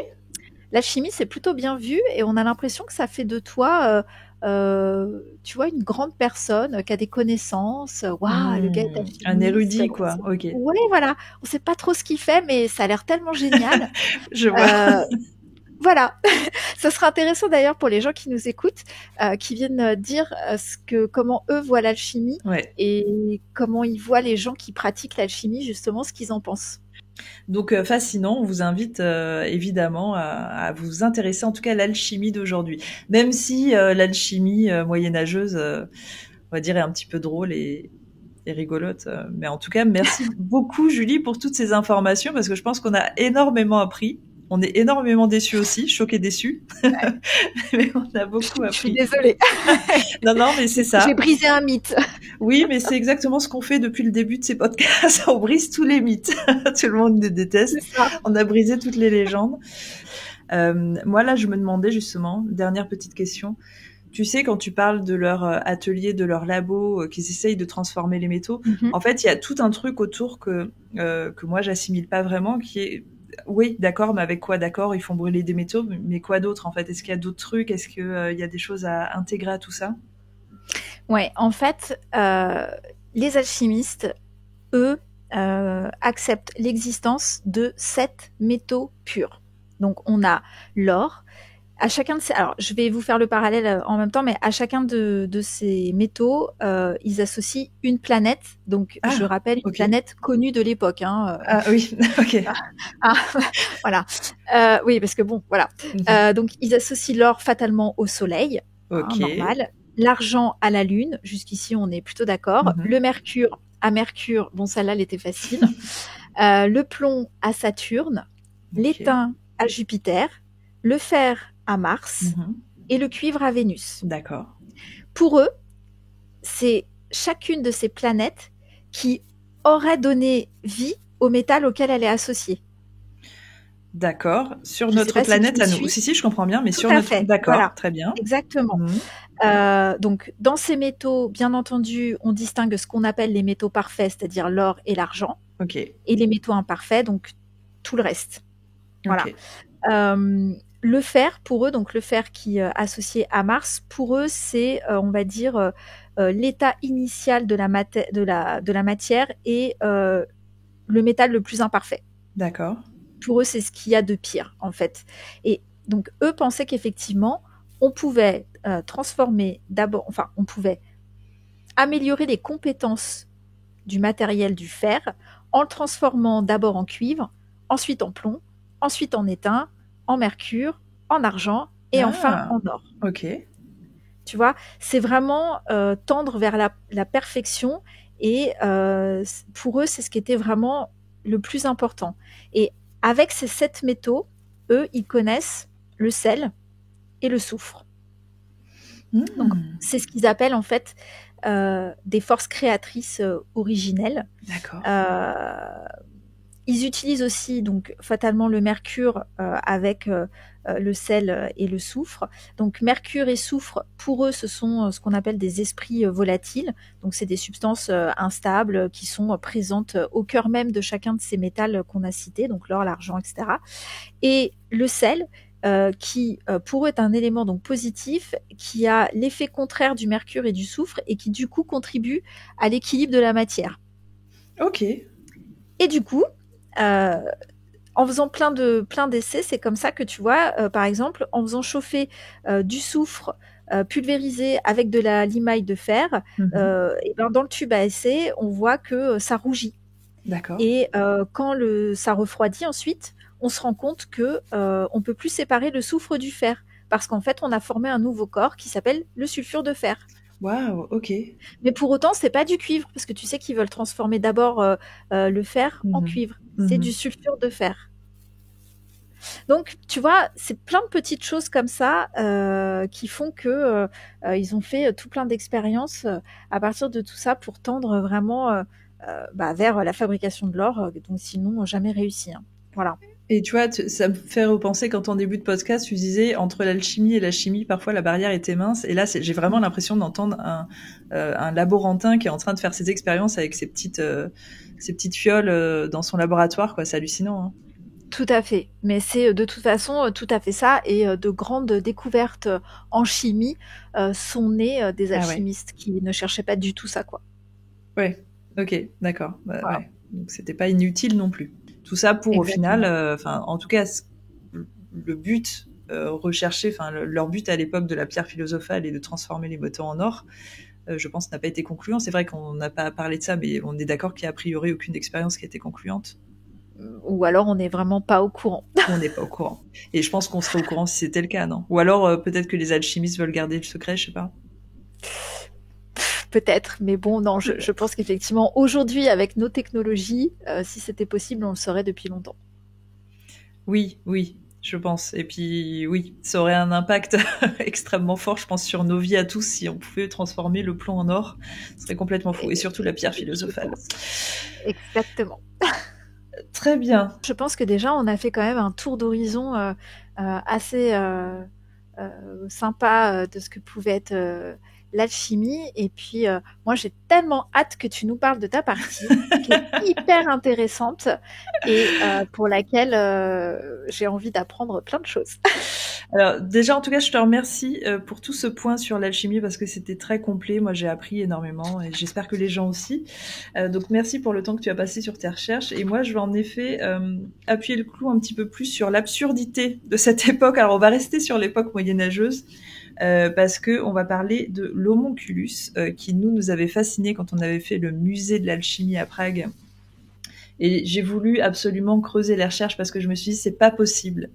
L'alchimie, c'est plutôt bien vu, et on a l'impression que ça fait de toi, tu vois, une grande personne qui a des connaissances. Waouh, le gars est alchimiste. Un érudit, On quoi. sait- Ok. Ouais, voilà. On sait pas trop ce qu'il fait, mais ça a l'air tellement génial. Je vois. Voilà. Ça sera intéressant d'ailleurs pour les gens qui nous écoutent, qui viennent dire comment eux voient l'alchimie Ouais. et comment ils voient les gens qui pratiquent l'alchimie, justement, ce qu'ils en pensent. Donc fascinant, on vous invite évidemment à vous intéresser en tout cas à l'alchimie d'aujourd'hui. Même si l'alchimie moyenâgeuse, on va dire, est un petit peu drôle et rigolote. Mais en tout cas, merci beaucoup Julie pour toutes ces informations parce que je pense qu'on a énormément appris. On est énormément déçus aussi, choqués déçus. Mais on a beaucoup appris. Je suis désolée. Non, mais c'est ça. J'ai brisé un mythe. Oui, mais c'est exactement ce qu'on fait depuis le début de ces podcasts. On brise tous les mythes. Tout le monde nous déteste. C'est ça. On a brisé toutes les légendes. Moi, là, je me demandais justement, dernière petite question. Tu sais, quand tu parles de leur atelier, de leur labo, qu'ils essayent de transformer les métaux, en fait, il y a tout un truc autour que moi, j'assimile pas vraiment, qui est, oui, d'accord, mais avec quoi d'accord? Ils font brûler des métaux, mais quoi d'autre, en fait? Est-ce qu'il y a d'autres trucs? Est-ce qu'il y a des choses à intégrer à tout ça? Ouais, en fait, les alchimistes, eux, acceptent l'existence de 7 métaux purs. Donc, on a l'or. À chacun de ces, alors je vais vous faire le parallèle en même temps, mais à chacun de ces métaux, ils associent une planète. Donc, je rappelle, une planète connue de l'époque. Hein. Ah oui, ok. Voilà. Oui, parce que bon, voilà. Donc, ils associent l'or fatalement au Soleil, normal. L'argent à la Lune. Jusqu'ici, on est plutôt d'accord. Le mercure à Mercure. Bon, celle-là, elle était facile. Le plomb à Saturne. L'étain à Jupiter. Le fer à Mars et le cuivre à Vénus. D'accord. Pour eux, c'est chacune de ces planètes qui aurait donné vie au métal auquel elle est associée. D'accord. Sur notre planète à nous. Si, je comprends bien, mais sur notre... D'accord, voilà. Très bien. Exactement. Donc, dans ces métaux, bien entendu, on distingue ce qu'on appelle les métaux parfaits, c'est-à-dire l'or et l'argent. Et les métaux imparfaits, donc tout le reste. Voilà. Le fer, pour eux, donc le fer qui est associé à Mars, pour eux, c'est, on va dire, l'état initial de la matière et le métal le plus imparfait. D'accord. Pour eux, c'est ce qu'il y a de pire, en fait. Et donc, eux pensaient qu'effectivement, on pouvait transformer d'abord, enfin, on pouvait améliorer les compétences du matériel du fer en le transformant d'abord en cuivre, ensuite en plomb, ensuite en étain, en mercure, en argent et enfin en or. Ok. Tu vois, c'est vraiment tendre vers la perfection et pour eux, c'est ce qui était vraiment le plus important. Et avec ces 7 métaux, eux, ils connaissent le sel et le soufre. Donc, c'est ce qu'ils appellent en fait des forces créatrices originelles. D'accord. Ils utilisent aussi donc fatalement le mercure avec le sel et le soufre. Donc mercure et soufre, pour eux, ce sont ce qu'on appelle des esprits volatiles. Donc c'est des substances instables qui sont présentes au cœur même de chacun de ces métals qu'on a cités, donc l'or, l'argent, etc. Et le sel, qui pour eux est un élément donc positif, qui a l'effet contraire du mercure et du soufre et qui du coup contribue à l'équilibre de la matière. Ok. Et du coup, en faisant plein d'essais, c'est comme ça que tu vois, par exemple, en faisant chauffer du soufre pulvérisé avec de la limaille de fer, et ben dans le tube à essai, on voit que ça rougit. D'accord. Et quand ça refroidit ensuite, on se rend compte que on peut plus séparer le soufre du fer, parce qu'en fait, on a formé un nouveau corps qui s'appelle le sulfure de fer. Waouh, ok. Mais pour autant, c'est pas du cuivre, parce que tu sais qu'ils veulent transformer d'abord le fer en cuivre. C'est du sulfure de fer. Donc, tu vois, c'est plein de petites choses comme ça qui font que ils ont fait tout plein d'expériences à partir de tout ça pour tendre vraiment vers la fabrication de l'or, donc sinon jamais réussi. Hein. Voilà. Et tu vois, ça me fait repenser quand en début de podcast, tu disais entre l'alchimie et la chimie, parfois la barrière était mince. Et là, j'ai vraiment l'impression d'entendre un laborantin qui est en train de faire ses expériences avec ses petites fioles dans son laboratoire, quoi. C'est hallucinant. Hein. Tout à fait. Mais c'est de toute façon tout à fait ça. Et de grandes découvertes en chimie sont nées des alchimistes qui ne cherchaient pas du tout ça, quoi. Ouais. Ok. D'accord. Voilà. Ouais. Donc c'était pas inutile non plus. Tout ça pour Exactement. Au final, en tout cas, le but recherché, leur but à l'époque de la pierre philosophale est de transformer les métaux en or. Je pense n'a pas été concluant. C'est vrai qu'on n'a pas parlé de ça, mais on est d'accord qu'il y a a priori aucune expérience qui a été concluante. Ou alors on n'est vraiment pas au courant. On n'est pas au courant. Et je pense qu'on serait au courant si c'était le cas, non ? Ou alors peut-être que les alchimistes veulent garder le secret, je sais pas. Peut-être, mais bon, non, je pense qu'effectivement, aujourd'hui, avec nos technologies, si c'était possible, on le saurait depuis longtemps. Oui, je pense. Et puis, oui, ça aurait un impact extrêmement fort, je pense, sur nos vies à tous, si on pouvait transformer le plomb en or. Ce serait complètement fou. Et surtout la pierre philosophale. Exactement. Très bien. Je pense que déjà, on a fait quand même un tour d'horizon assez sympa de ce que pouvait être l'alchimie. Et puis, moi, j'ai tellement hâte que tu nous parles de ta partie, qui est hyper intéressante et pour laquelle j'ai envie d'apprendre plein de choses. Alors déjà, en tout cas, je te remercie pour tout ce point sur l'alchimie parce que c'était très complet. Moi, j'ai appris énormément et j'espère que les gens aussi. Donc, merci pour le temps que tu as passé sur tes recherches. Et moi, je vais en effet appuyer le clou un petit peu plus sur l'absurdité de cette époque. Alors, on va rester sur l'époque moyenâgeuse parce que on va parler de l'homonculus qui nous avait fascinés quand on avait fait le musée de l'alchimie à Prague. Et j'ai voulu absolument creuser les recherches parce que je me suis dit, c'est pas possible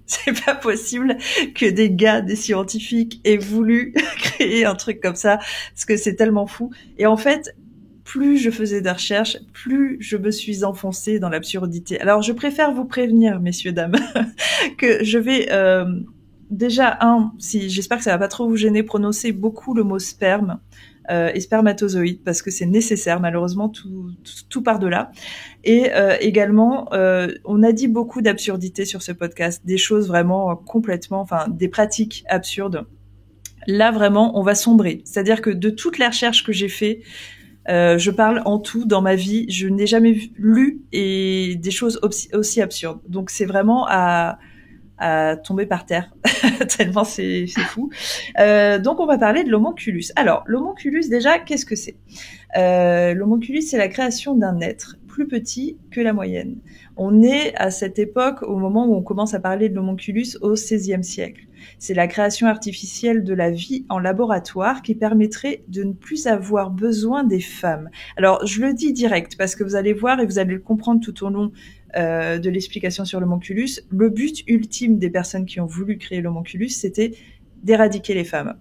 que des gars, des scientifiques aient voulu créer un truc comme ça, parce que c'est tellement fou. Et en fait, plus je faisais des recherches, plus je me suis enfoncée dans l'absurdité. Alors, je préfère vous prévenir, messieurs, dames, que je vais déjà, j'espère que ça va pas trop vous gêner, prononcer beaucoup le mot sperme. Et spermatozoïde parce que c'est nécessaire, malheureusement tout part de là. Et également on a dit beaucoup d'absurdités sur ce podcast, des choses vraiment complètement, des pratiques absurdes. Là vraiment on va sombrer, c'est-à-dire que de toutes les recherches que j'ai fait, je parle en tout dans ma vie, je n'ai jamais lu et des choses aussi absurdes. Donc c'est vraiment à tomber par terre, tellement c'est fou. Donc on va parler de l'homonculus. Alors l'homonculus déjà, qu'est-ce que c'est ? L'homonculus, c'est la création d'un être plus petit que la moyenne. On est à cette époque, au moment où on commence à parler de l'homonculus, au XVIe siècle. C'est la création artificielle de la vie en laboratoire qui permettrait de ne plus avoir besoin des femmes. Alors je le dis direct parce que vous allez voir et vous allez le comprendre tout au long de l'explication sur l'homonculus. Le but ultime des personnes qui ont voulu créer l'homonculus, c'était d'éradiquer les femmes.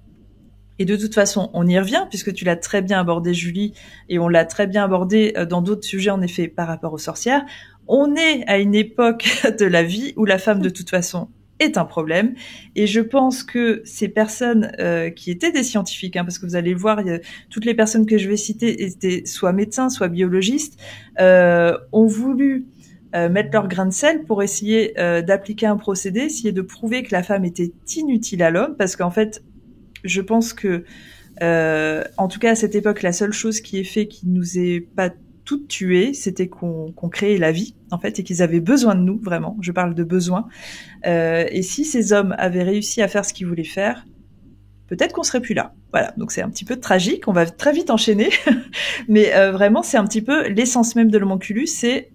Et de toute façon, on y revient, puisque tu l'as très bien abordé, Julie, et on l'a très bien abordé dans d'autres sujets, en effet, par rapport aux sorcières. On est à une époque de la vie où la femme, de toute façon, est un problème. Et je pense que ces personnes qui étaient des scientifiques, parce que vous allez le voir, toutes les personnes que je vais citer étaient soit médecins, soit biologistes, ont voulu mettre leur grain de sel pour essayer d'appliquer un procédé, essayer de prouver que la femme était inutile à l'homme, parce qu'en fait, je pense que, en tout cas à cette époque, la seule chose qui est fait qui nous ait pas toutes tuées, c'était qu'on créait la vie, en fait, et qu'ils avaient besoin de nous, vraiment. Je parle de besoin. Et si ces hommes avaient réussi à faire ce qu'ils voulaient faire, peut-être qu'on serait plus là. Voilà, donc c'est un petit peu tragique. On va très vite enchaîner, mais vraiment, c'est un petit peu l'essence même de l'homonculus. C'est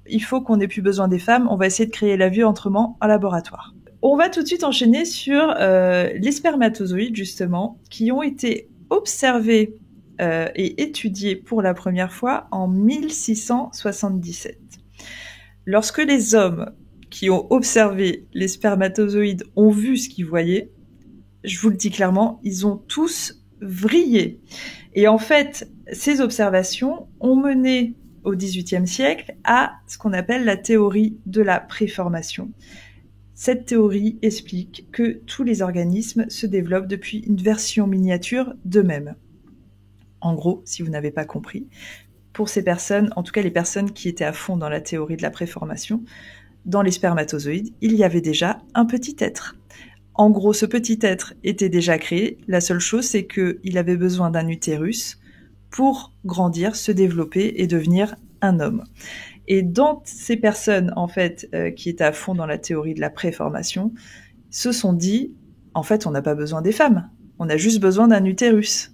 il faut qu'on ait plus besoin des femmes. On va essayer de créer la vie autrement en laboratoire. On va tout de suite enchaîner sur les spermatozoïdes, justement, qui ont été observés et étudiés pour la première fois en 1677. Lorsque les hommes qui ont observé les spermatozoïdes ont vu ce qu'ils voyaient, je vous le dis clairement, ils ont tous vrillé. Et en fait, ces observations ont mené au XVIIIe siècle à ce qu'on appelle la théorie de la préformation. Cette théorie explique que tous les organismes se développent depuis une version miniature d'eux-mêmes. En gros, si vous n'avez pas compris, pour ces personnes, en tout cas les personnes qui étaient à fond dans la théorie de la préformation, dans les spermatozoïdes, il y avait déjà un petit être. En gros, ce petit être était déjà créé. La seule chose, c'est qu'il avait besoin d'un utérus pour grandir, se développer et devenir un homme. Et dans ces personnes, en fait, qui étaient à fond dans la théorie de la préformation, se sont dit, en fait, on n'a pas besoin des femmes. On a juste besoin d'un utérus.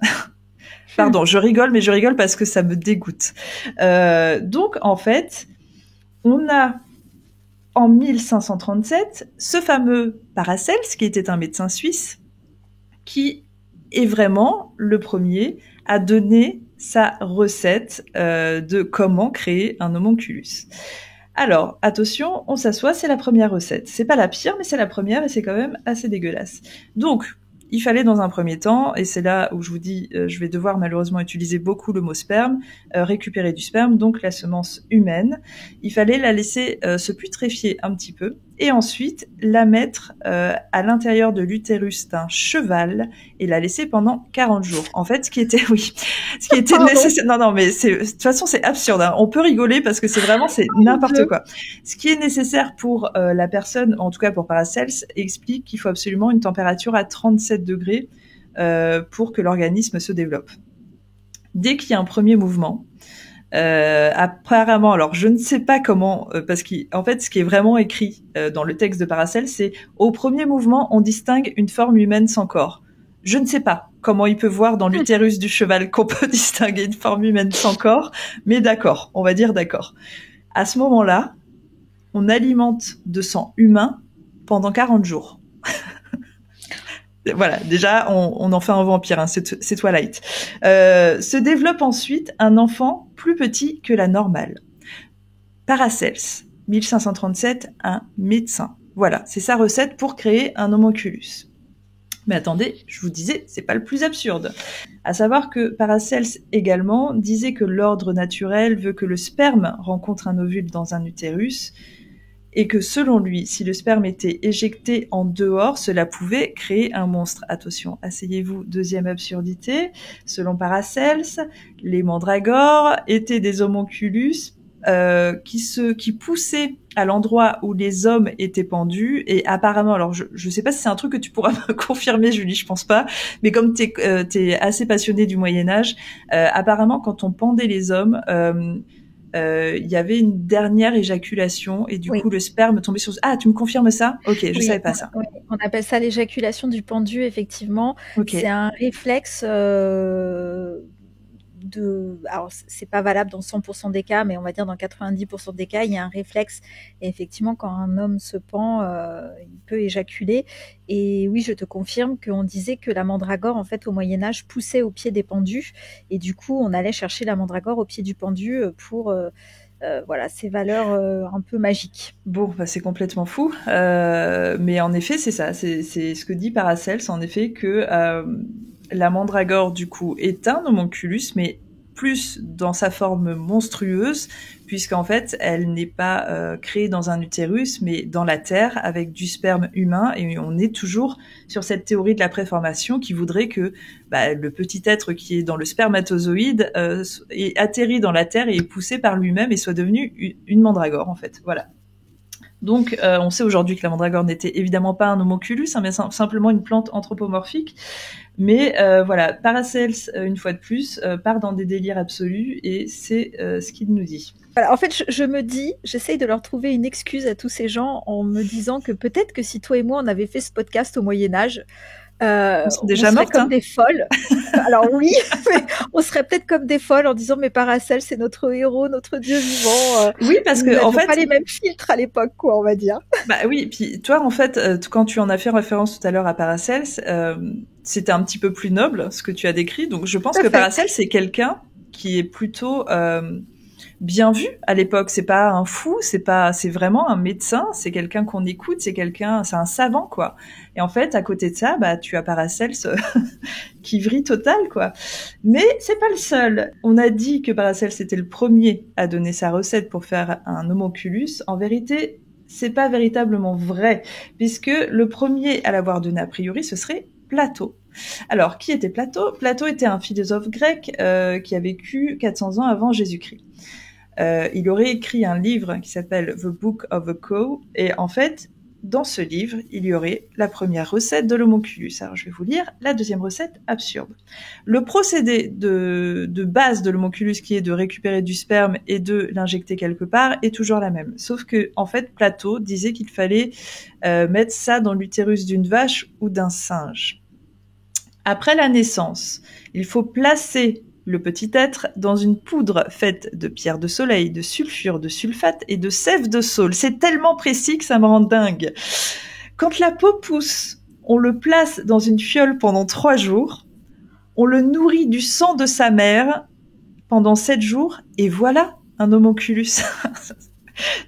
Pardon, je rigole, mais je rigole parce que ça me dégoûte. Donc, en fait, on a en 1537, ce fameux Paracels, qui était un médecin suisse, qui est vraiment le premier à donner sa recette de comment créer un homonculus. Alors, attention, on s'assoit, c'est la première recette. C'est pas la pire, mais c'est la première et c'est quand même assez dégueulasse. Donc, il fallait dans un premier temps, et c'est là où je vous dis, je vais devoir malheureusement utiliser beaucoup le mot sperme, récupérer du sperme, donc la semence humaine. Il fallait la laisser se putréfier un petit peu, et ensuite la mettre à l'intérieur de l'utérus d'un cheval et la laisser pendant 40 jours. En fait, ce qui était nécessaire. Non, mais de toute façon, c'est absurde. Hein. On peut rigoler parce que c'est n'importe quoi. Ce qui est nécessaire pour la personne, en tout cas pour Paracels, explique qu'il faut absolument une température à 37 degrés pour que l'organisme se développe. Dès qu'il y a un premier mouvement, apparemment, alors je ne sais pas comment, parce qu'en fait, ce qui est vraiment écrit dans le texte de Paracels, c'est au premier mouvement, on distingue une forme humaine sans corps. Je ne sais pas comment il peut voir dans l'utérus du cheval qu'on peut distinguer une forme humaine sans corps, mais d'accord, on va dire d'accord. À ce moment-là, on alimente de sang humain pendant 40 jours. Voilà, déjà, on en fait un vampire, hein, c'est Twilight. Se développe ensuite un enfant plus petit que la normale. Paracels, 1537, un médecin. Voilà, c'est sa recette pour créer un homonculus. Mais attendez, je vous disais, c'est pas le plus absurde. À savoir que Paracels également disait que l'ordre naturel veut que le sperme rencontre un ovule dans un utérus, et que selon lui, si le sperme était éjecté en dehors, cela pouvait créer un monstre. Attention, asseyez-vous, deuxième absurdité. Selon Paracels, les mandragores étaient des homonculus qui poussaient à l'endroit où les hommes étaient pendus, et apparemment, alors je sais pas si c'est un truc que tu pourras me confirmer, Julie, je pense pas, mais comme t'es assez passionnée du Moyen-Âge, apparemment quand on pendait les hommes, il y avait une dernière éjaculation et du coup le sperme tombait sur... Ah, tu me confirmes ça ? Ok, je savais pas ça. Oui. On appelle ça l'éjaculation du pendu, effectivement. Okay. C'est un réflexe alors c'est pas valable dans 100% des cas, mais on va dire dans 90% des cas, il y a un réflexe. Et effectivement, quand un homme se pend, il peut éjaculer. Et oui, je te confirme qu'on disait que la mandragore, en fait, au Moyen-Âge, poussait au pied des pendus. Et du coup, on allait chercher la mandragore au pied du pendu pour... voilà, ces valeurs un peu magiques. Bon, bah, c'est complètement fou. Mais en effet, c'est ça. C'est ce que dit Paracels, en effet, que la mandragore, du coup, est un homonculus, mais plus dans sa forme monstrueuse, puisqu'en fait, elle n'est pas créée dans un utérus, mais dans la terre, avec du sperme humain, et on est toujours sur cette théorie de la préformation qui voudrait que le petit être qui est dans le spermatozoïde est atterri dans la terre et est poussé par lui-même et soit devenu une mandragore, en fait. Voilà. Donc, on sait aujourd'hui que la mandragore n'était évidemment pas un homonculus, hein, mais simplement une plante anthropomorphique. Mais voilà, Paracels, une fois de plus, part dans des délires absolus et c'est ce qu'il nous dit. Voilà, en fait, je me dis, j'essaye de leur trouver une excuse à tous ces gens en me disant que peut-être que si toi et moi, on avait fait ce podcast au Moyen-Âge, on serait comme des folles. Alors oui, mais on serait peut-être comme des folles en disant mais Paracels c'est notre héros, notre dieu vivant. Oui, parce que en fait, pas les mêmes filtres à l'époque, quoi, on va dire. Bah oui, puis toi en fait, quand tu en as fait référence tout à l'heure à Paracels, c'était un petit peu plus noble ce que tu as décrit. Donc je pense que Paracels c'est quelqu'un qui est plutôt bien vu à l'époque. C'est pas un fou, c'est vraiment un médecin, c'est quelqu'un qu'on écoute, c'est un savant, quoi. Et en fait, à côté de ça, tu as Paracels qui vrille total, quoi. Mais c'est pas le seul. On a dit que Paracels était le premier à donner sa recette pour faire un homonculus. En vérité, c'est pas véritablement vrai, puisque le premier à l'avoir donné a priori, ce serait Platon. Alors, qui était Platon ? Platon était un philosophe grec qui a vécu 400 ans avant Jésus-Christ. Il aurait écrit un livre qui s'appelle The Book of the Cow, et en fait, dans ce livre, il y aurait la première recette de l'homonculus. Alors, je vais vous lire la deuxième recette absurde. Le procédé de base de l'homonculus, qui est de récupérer du sperme et de l'injecter quelque part, est toujours la même. Sauf que, en fait, Platon disait qu'il fallait mettre ça dans l'utérus d'une vache ou d'un singe. Après la naissance, il faut placer le petit être dans une poudre faite de pierre de soleil, de sulfure, de sulfate et de sève de saule. C'est tellement précis que ça me rend dingue. Quand la peau pousse, on le place dans une fiole pendant 3 jours, on le nourrit du sang de sa mère pendant 7 jours, et voilà un homonculus.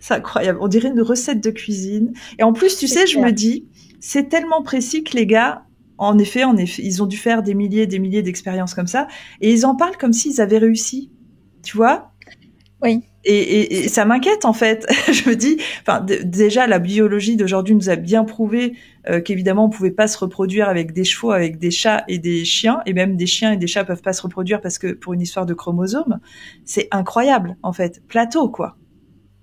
C'est incroyable. On dirait une recette de cuisine. Et en plus, tu sais, je me dis, c'est tellement précis que les gars, en effet, ils ont dû faire des milliers d'expériences comme ça, et ils en parlent comme s'ils avaient réussi, tu vois ? Oui. Et ça m'inquiète, en fait. Je me dis, enfin, déjà, la biologie d'aujourd'hui nous a bien prouvé qu'évidemment, on pouvait pas se reproduire avec des chevaux, avec des chats et des chiens, et même des chiens et des chats peuvent pas se reproduire parce que pour une histoire de chromosomes, c'est incroyable, en fait. Plateau, quoi.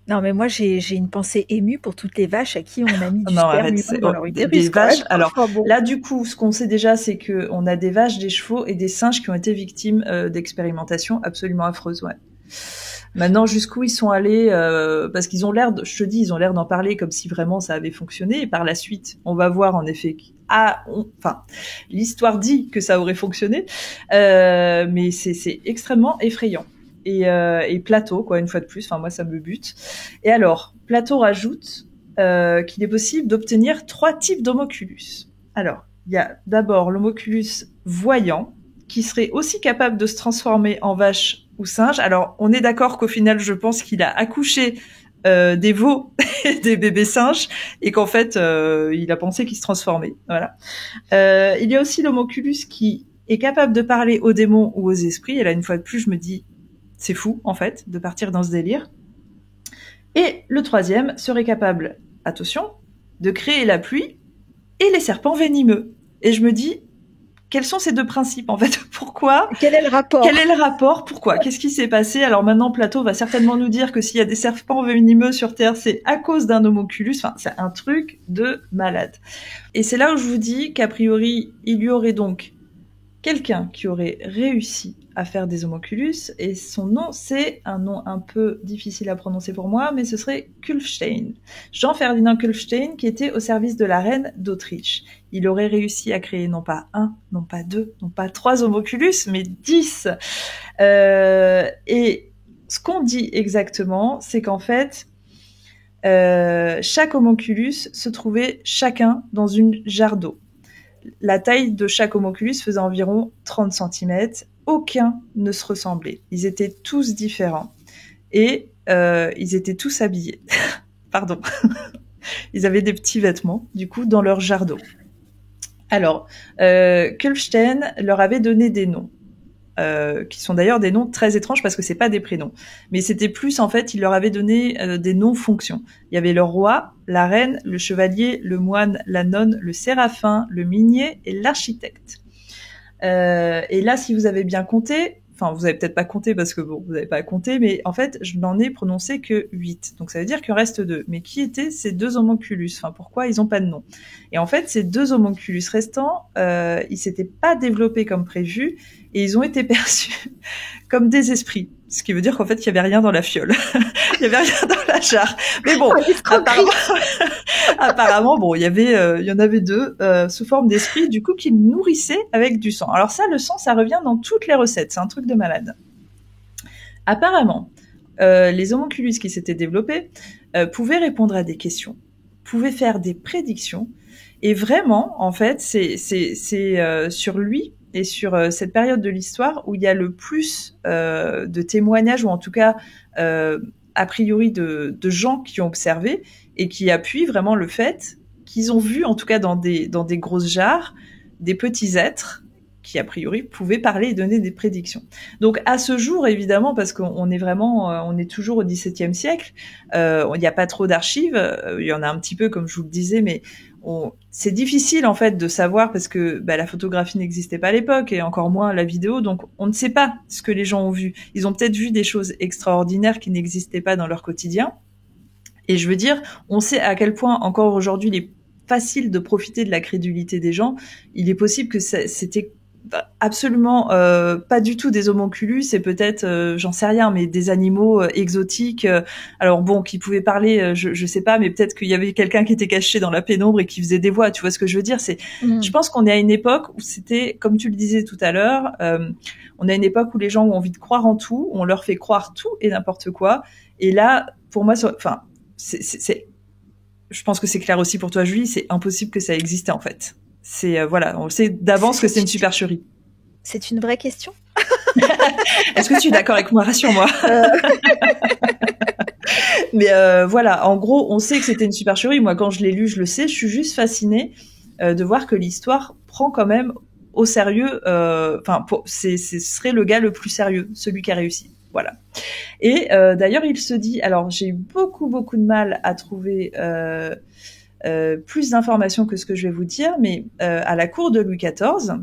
Non, mais moi, j'ai une pensée émue pour toutes les vaches à qui on a mis du sperme dans leur utérus. Des vaches. Alors, là, du coup, ce qu'on sait déjà, c'est que on a des vaches, des chevaux et des singes qui ont été victimes d'expérimentations absolument affreuses, ouais. Maintenant, jusqu'où ils sont allés, parce qu'ils ont l'air, je te dis, ils ont l'air d'en parler comme si vraiment ça avait fonctionné. Et par la suite, on va voir en effet, l'histoire dit que ça aurait fonctionné, mais c'est extrêmement effrayant. Et Platon, quoi, une fois de plus. Enfin, moi, ça me bute. Et alors, Platon rajoute qu'il est possible d'obtenir 3 types d'homoculus. Alors, il y a d'abord l'homoculus voyant, qui serait aussi capable de se transformer en vache ou singe. Alors, on est d'accord qu'au final, je pense qu'il a accouché des veaux et des bébés singes, et qu'en fait, il a pensé qu'il se transformait. Voilà. Il y a aussi l'homoculus qui est capable de parler aux démons ou aux esprits. Et là, une fois de plus, je me dis, c'est fou, en fait, de partir dans ce délire. Et le 3e serait capable, attention, de créer la pluie et les serpents venimeux. Et je me dis, quels sont ces 2 principes, en fait ? Pourquoi ? Quel est le rapport ? Pourquoi ? Qu'est-ce qui s'est passé ? Alors maintenant, Platon va certainement nous dire que s'il y a des serpents venimeux sur Terre, c'est à cause d'un homonculus. Enfin, c'est un truc de malade. Et c'est là où je vous dis qu'a priori, il y aurait donc quelqu'un qui aurait réussi à faire des homonculus, et son nom, c'est un nom un peu difficile à prononcer pour moi, mais ce serait Kulfstein. Jean-Ferdinand Kulfstein, qui était au service de la reine d'Autriche. Il aurait réussi à créer non pas 1, non pas 2, non pas 3 homonculus, mais 10. Et ce qu'on dit exactement, c'est qu'en fait, chaque homonculus se trouvait chacun dans une jarre d'eau. La taille de chaque homonculus faisait environ 30 cm. Aucun ne se ressemblait. Ils étaient tous différents. Et ils étaient tous habillés. Pardon. Ils avaient des petits vêtements, du coup, dans leur jarre d'eau. Alors, Kulfstein leur avait donné des noms. Qui sont d'ailleurs des noms très étranges parce que c'est pas des prénoms. Mais c'était plus, en fait, il leur avait donné des noms-fonctions. Il y avait le roi, la reine, le chevalier, le moine, la nonne, le séraphin, le minier et l'architecte. Et là, si vous avez bien compté, enfin, vous avez peut-être pas compté parce que bon, vous n'avez pas compté, mais en fait, je n'en ai prononcé que 8. Donc ça veut dire qu'il en reste 2. Mais qui étaient ces 2 homonculus ? Enfin, pourquoi ils ont pas de nom ? Et en fait, ces 2 homonculus restants, ils s'étaient pas développés comme prévu, et ils ont été perçus comme des esprits. Ce qui veut dire qu'en fait, il y avait rien dans la fiole. Il y avait rien dans la jarre. Mais bon, apparemment, bon, il y en avait 2 sous forme d'esprits, du coup, qui nourrissaient avec du sang. Alors ça, le sang, ça revient dans toutes les recettes. C'est un truc de malade. Apparemment, les homonculus qui s'étaient développés pouvaient répondre à des questions, pouvaient faire des prédictions, et vraiment, en fait, c'est sur lui et sur cette période de l'histoire où il y a le plus de témoignages, ou en tout cas a priori de gens qui ont observé et qui appuient vraiment le fait qu'ils ont vu, en tout cas dans des grosses jarres, des petits êtres qui a priori pouvait parler et donner des prédictions. Donc à ce jour, évidemment, parce qu'on est vraiment, on est toujours au XVIIe siècle, il n'y a pas trop d'archives, il y en a un petit peu comme je vous le disais, mais c'est difficile en fait de savoir parce que la photographie n'existait pas à l'époque et encore moins la vidéo, donc on ne sait pas ce que les gens ont vu. Ils ont peut-être vu des choses extraordinaires qui n'existaient pas dans leur quotidien. Et je veux dire, on sait à quel point encore aujourd'hui il est facile de profiter de la crédulité des gens. Il est possible que c'était absolument pas du tout des homonculus, c'est peut-être, j'en sais rien, mais des animaux exotiques. Alors bon, qui pouvaient parler, je sais pas, mais peut-être qu'il y avait quelqu'un qui était caché dans la pénombre et qui faisait des voix. Tu vois ce que je veux dire ? Je pense qu'on est à une époque où c'était, comme tu le disais tout à l'heure, on a une époque où les gens ont envie de croire en tout, on leur fait croire tout et n'importe quoi. Et là, pour moi, enfin, je pense que c'est clair aussi pour toi, Julie, c'est impossible que ça existe en fait. C'est voilà, on le sait d'avance que c'est une supercherie. C'est une vraie question. Est-ce que tu es d'accord avec moi ? Rassure-moi. Mais voilà, en gros, on sait que c'était une supercherie. Moi, quand je l'ai lu, je le sais. Je suis juste fascinée de voir que l'histoire prend quand même au sérieux. Enfin, ce serait le gars le plus sérieux, celui qui a réussi. Voilà. Et d'ailleurs, il se dit. Alors, j'ai eu beaucoup de mal à trouver. Plus d'informations que ce que je vais vous dire, mais à la cour de Louis XIV,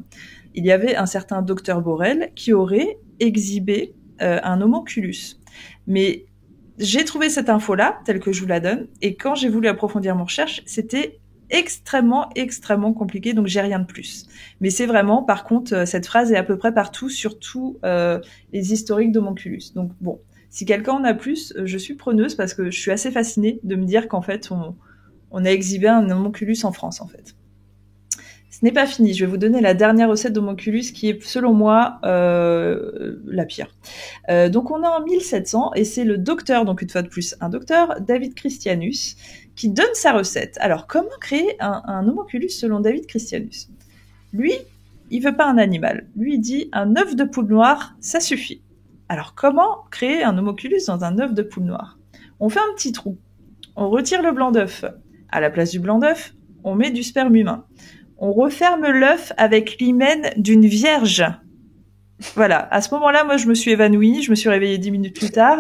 il y avait un certain docteur Borel qui aurait exhibé un homonculus. Mais j'ai trouvé cette info-là, telle que je vous la donne, et quand j'ai voulu approfondir mon recherche, c'était extrêmement compliqué, donc j'ai rien de plus. Mais c'est vraiment, par contre, cette phrase est à peu près partout, surtout les historiques d'homonculus. Donc bon, si quelqu'un en a plus, je suis preneuse parce que je suis assez fascinée de me dire qu'en fait, on a exhibé un homonculus en France, en fait. Ce n'est pas fini. Je vais vous donner la dernière recette d'homonculus qui est, selon moi, la pire. Donc, on est en 1700 et c'est le docteur, donc une fois de plus, un docteur, David Christianus, qui donne sa recette. Alors, comment créer un homonculus selon David Christianus ? Lui, il veut pas un animal. Lui, il dit un œuf de poule noire, ça suffit. Alors, comment créer un homonculus dans un œuf de poule noire ? On fait un petit trou. On retire le blanc d'œuf. À la place du blanc d'œuf, on met du sperme humain. On referme l'œuf avec l'hymen d'une vierge. Voilà. À ce moment-là, moi, je me suis évanouie. Je me suis réveillée 10 minutes plus tard.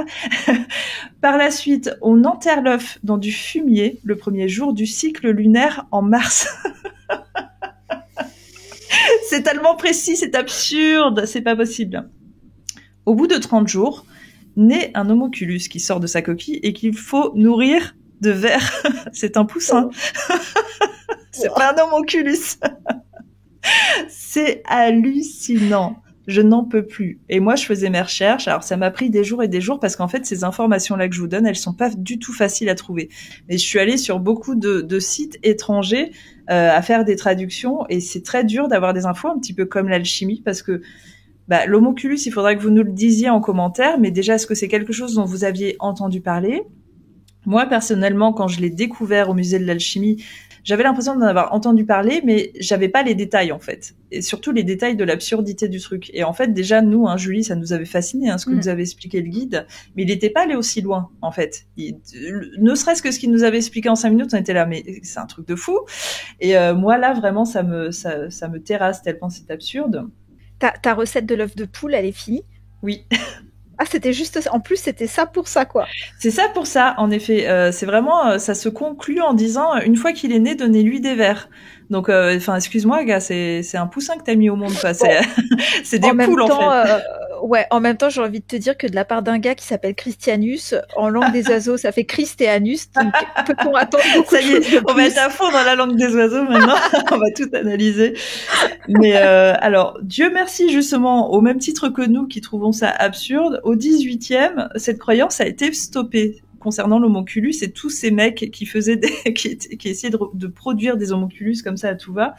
Par la suite, on enterre l'œuf dans du fumier le premier jour du cycle lunaire en mars. C'est tellement précis, c'est absurde, c'est pas possible. Au bout de 30 jours, naît un homonculus qui sort de sa coquille et qu'il faut nourrir de verre. C'est un poussin. C'est pas un homonculus. C'est hallucinant. Je n'en peux plus. Et moi, je faisais mes recherches. Alors, ça m'a pris des jours et des jours parce qu'en fait, ces informations-là que je vous donne, elles sont pas du tout faciles à trouver. Mais je suis allée sur beaucoup de sites étrangers à faire des traductions et c'est très dur d'avoir des infos, un petit peu comme l'alchimie, parce que l'homonculus, il faudra que vous nous le disiez en commentaire. Mais déjà, est-ce que c'est quelque chose dont vous aviez entendu parler ? Moi, personnellement, quand je l'ai découvert au musée de l'alchimie, j'avais l'impression d'en avoir entendu parler, mais j'avais pas les détails, en fait. Et surtout les détails de l'absurdité du truc. Et en fait, déjà, nous, Julie, ça nous avait fasciné, ce que nous avait expliqué le guide. Mais il était pas allé aussi loin, en fait. Ne serait-ce que ce qu'il nous avait expliqué en 5 minutes, on était là, mais c'est un truc de fou. Et moi, là, vraiment, ça me terrasse tellement c'est absurde. Ta recette de l'œuf de poule, elle est finie ? Oui. Ah, c'était juste ça. En plus, c'était ça pour ça, quoi. C'est ça pour ça, en effet. C'est vraiment, ça se conclut en disant, une fois qu'il est né, donnez-lui des vers. Donc, excuse-moi, gars, c'est un poussin que t'as mis au monde, quoi. C'est des poules, en fait. Ouais, en même temps, j'ai envie de te dire que de la part d'un gars qui s'appelle Christianus, en langue des oiseaux, ça fait Christianus. Donc, peut-on attendre beaucoup de choses de plus ? On va être à fond dans la langue des oiseaux maintenant. On va tout analyser. Mais alors, Dieu merci, justement, au même titre que nous qui trouvons ça absurde, au 18e, cette croyance a été stoppée concernant l'homonculus et tous ces mecs qui faisaient qui essayaient de produire des homonculus comme ça à tout va.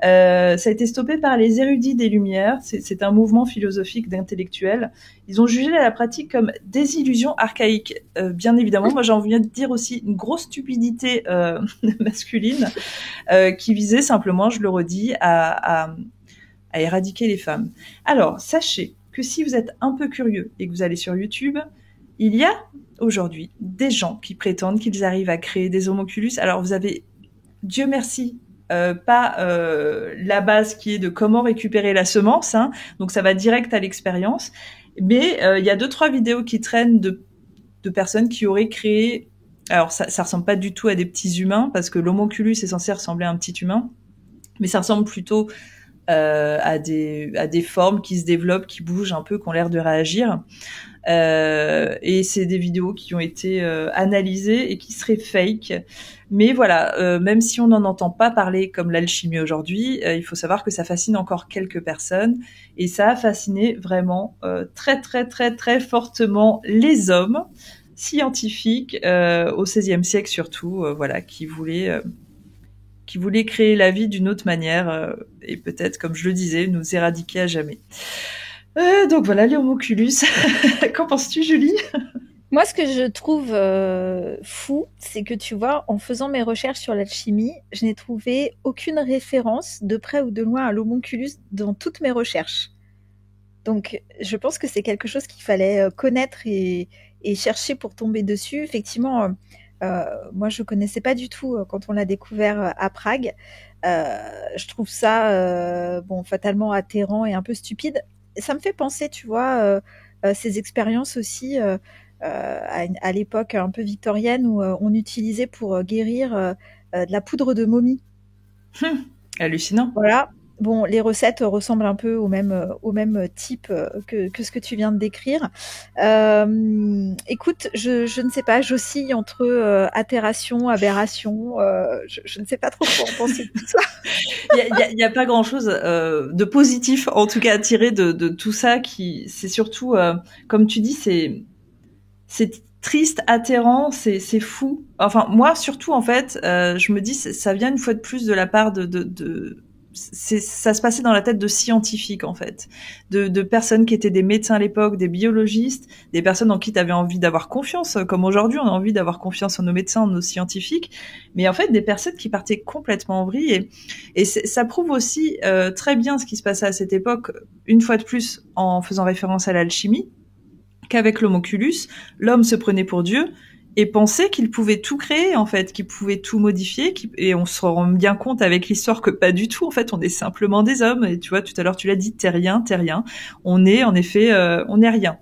Ça a été stoppé par les érudits des Lumières. C'est un mouvement philosophique d'intellectuels. Ils ont jugé la pratique comme désillusion archaïque. Bien évidemment, moi j'ai envie de dire aussi une grosse stupidité masculine qui visait simplement, je le redis, à éradiquer les femmes. Alors, sachez que si vous êtes un peu curieux et que vous allez sur YouTube, il y a aujourd'hui des gens qui prétendent qu'ils arrivent à créer des homonculus. Alors, vous avez, Dieu merci, pas la base qui est de comment récupérer la semence, hein, donc ça va direct à l'expérience. Mais il y a 2-3 vidéos qui traînent de personnes qui auraient créé. Alors ça ressemble pas du tout à des petits humains parce que l'homonculus est censé ressembler à un petit humain, mais ça ressemble plutôt à des formes qui se développent, qui bougent un peu, qui ont l'air de réagir. Et c'est des vidéos qui ont été analysées et qui seraient fake. Mais voilà, même si on n'en entend pas parler comme l'alchimie aujourd'hui, il faut savoir que ça fascine encore quelques personnes. Et ça a fasciné vraiment très très très très fortement les hommes scientifiques au XVIe siècle surtout, voilà, qui voulaient créer la vie d'une autre manière et peut-être, comme je le disais, nous éradiquer à jamais. Donc voilà, les homunculus. Qu'en penses-tu, Julie? Moi, ce que je trouve fou, c'est que tu vois, en faisant mes recherches sur l'alchimie, je n'ai trouvé aucune référence de près ou de loin à l'homunculus dans toutes mes recherches. Donc, je pense que c'est quelque chose qu'il fallait connaître et chercher pour tomber dessus. Effectivement, moi, je connaissais pas du tout quand on l'a découvert à Prague. Je trouve ça, fatalement atterrant et un peu stupide. Ça me fait penser, tu vois, ces expériences aussi à l'époque un peu victorienne où on utilisait pour guérir de la poudre de momie. Hallucinant. Voilà. Bon, les recettes ressemblent un peu au même type que ce que tu viens de décrire. Écoute, je ne sais pas, j'oscille entre atterration, aberration. Je ne sais pas trop quoi en penser de tout ça. Il y a pas grand-chose de positif, en tout cas, à tirer de tout ça. C'est surtout, comme tu dis, c'est triste, atterrant, c'est fou. Enfin, moi, surtout, en fait, je me dis, ça vient une fois de plus de la part ça se passait dans la tête de scientifiques, en fait, de personnes qui étaient des médecins à l'époque, des biologistes, des personnes en qui tu avais envie d'avoir confiance, comme aujourd'hui on a envie d'avoir confiance en nos médecins, en nos scientifiques, mais en fait des personnes qui partaient complètement en vrille, et ça prouve aussi très bien ce qui se passait à cette époque, une fois de plus en faisant référence à l'alchimie, qu'avec l'homunculus, l'homme se prenait pour Dieu, et pensait qu'il pouvait tout créer, en fait, qu'il pouvait tout modifier, et on se rend bien compte avec l'histoire que pas du tout, en fait, on est simplement des hommes, et tu vois, tout à l'heure tu l'as dit, t'es rien, on est, en effet, on est rien.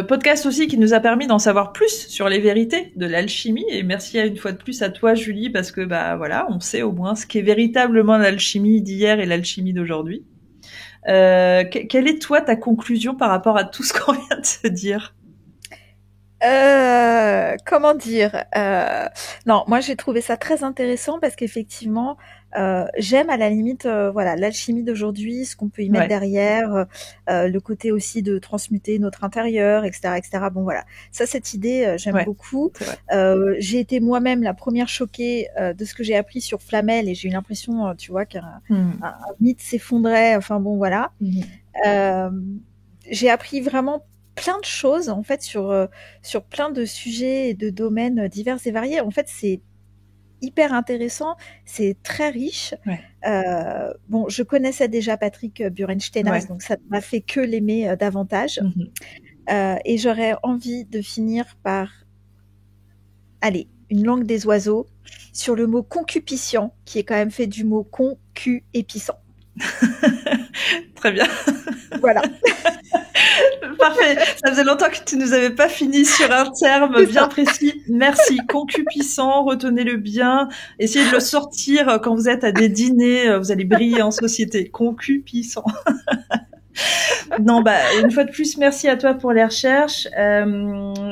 Podcast aussi qui nous a permis d'en savoir plus sur les vérités de l'alchimie, et merci une fois de plus à toi, Julie, parce que, voilà, on sait au moins ce qu'est véritablement l'alchimie d'hier et l'alchimie d'aujourd'hui. Quelle est, toi, ta conclusion par rapport à tout ce qu'on vient de se dire? Comment dire Non, moi j'ai trouvé ça très intéressant parce qu'effectivement, j'aime à la limite, voilà, l'alchimie d'aujourd'hui, ce qu'on peut y mettre derrière, le côté aussi de transmuter notre intérieur, etc., etc. Bon voilà, ça, cette idée, j'aime beaucoup. J'ai été moi-même la première choquée de ce que j'ai appris sur Flamel et j'ai eu l'impression, tu vois, qu'un mythe s'effondrait. Enfin bon, voilà. J'ai appris vraiment plein de choses en fait sur plein de sujets et de domaines divers et variés. En fait, c'est hyper intéressant, c'est très riche. Bon, je connaissais déjà Patrick Burensteinaz, donc ça m'a fait que l'aimer davantage. Et j'aurais envie de finir par, allez, une langue des oiseaux sur le mot concupissant, qui est quand même fait du mot concu-épissant. Très bien. Voilà. Parfait. Ça faisait longtemps que tu nous avais pas fini sur un terme bien précis. Merci. Concupissant, retenez-le bien. Essayez de le sortir quand vous êtes à des dîners. Vous allez briller en société. Concupissant. Non, une fois de plus, merci à toi pour les recherches.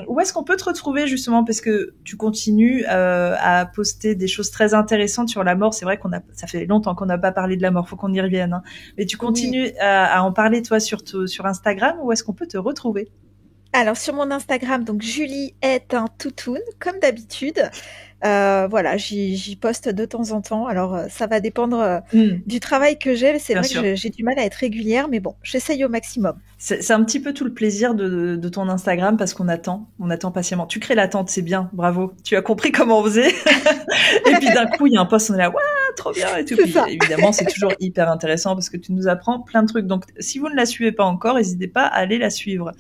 Où est-ce qu'on peut te retrouver justement, parce que tu continues à poster des choses très intéressantes sur la mort. C'est vrai ça fait longtemps qu'on n'a pas parlé de la mort, faut qu'on y revienne. Hein. Mais tu continues à en parler toi sur Instagram. Où est-ce qu'on peut te retrouver? Alors sur mon Instagram, donc Julie est un toutoun, comme d'habitude. Voilà, j'y poste de temps en temps. Alors ça va dépendre du travail que j'ai. C'est vrai que j'ai du mal à être régulière, mais bon, j'essaye au maximum. C'est un petit peu tout le plaisir de ton Instagram, parce qu'on attend patiemment. Tu crées l'attente, c'est bien, bravo. Tu as compris comment on faisait. Et puis d'un coup, il y a un post, on est là, ouais, trop bien et tout. Puis, évidemment, c'est toujours hyper intéressant parce que tu nous apprends plein de trucs. Donc, si vous ne la suivez pas encore, n'hésitez pas à aller la suivre.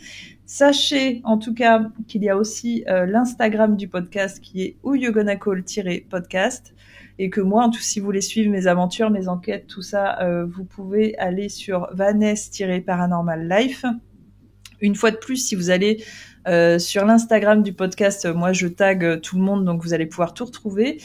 Sachez en tout cas qu'il y a aussi l'Instagram du podcast qui est whoyogonacall-podcast et que moi, si vous voulez suivre mes aventures, mes enquêtes, tout ça, vous pouvez aller sur Vanessa-Paranormal Life. Une fois de plus, si vous allez sur l'Instagram du podcast, moi je tag tout le monde, donc vous allez pouvoir tout retrouver.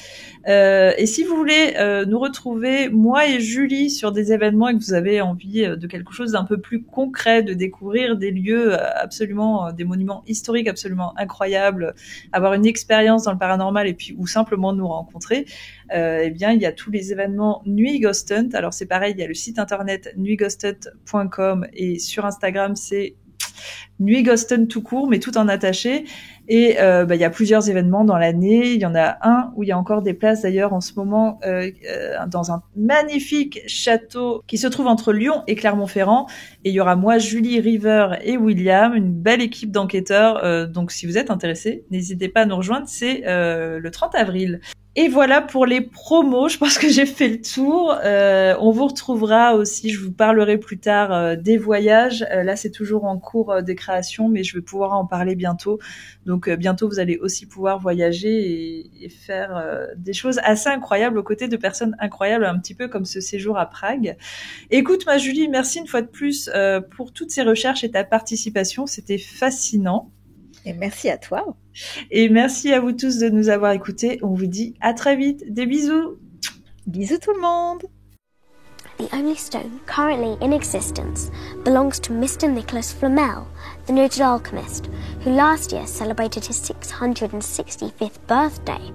Et si vous voulez nous retrouver, moi et Julie, sur des événements et que vous avez envie de quelque chose d'un peu plus concret, de découvrir des lieux absolument, des monuments historiques absolument incroyables, avoir une expérience dans le paranormal et puis ou simplement nous rencontrer, eh bien il y a tous les événements Nuit Ghost Hunt. Alors c'est pareil, il y a le site internet nuitghosthunt.com et sur Instagram c'est Nuit Ghost Hunt tout court, mais tout en attaché. Et il y a plusieurs événements dans l'année. Il y en a un où il y a encore des places d'ailleurs en ce moment dans un magnifique château qui se trouve entre Lyon et Clermont-Ferrand. Et il y aura moi, Julie, River et William, une belle équipe d'enquêteurs. Donc si vous êtes intéressés, n'hésitez pas à nous rejoindre. C'est le 30 avril. Et voilà pour les promos, je pense que j'ai fait le tour. On vous retrouvera aussi, je vous parlerai plus tard des voyages. Là, c'est toujours en cours de création, mais je vais pouvoir en parler bientôt. Donc bientôt, vous allez aussi pouvoir voyager et faire des choses assez incroyables aux côtés de personnes incroyables, un petit peu comme ce séjour à Prague. Écoute, ma Julie, merci une fois de plus pour toutes ces recherches et ta participation. C'était fascinant. Et merci à toi. Et merci à vous tous de nous avoir écoutés. On vous dit à très vite. Des bisous. Bisous tout le monde. The only stone currently in existence belongs to Mr. Nicholas Flamel, the noted alchemist, who last year celebrated his 665th birthday.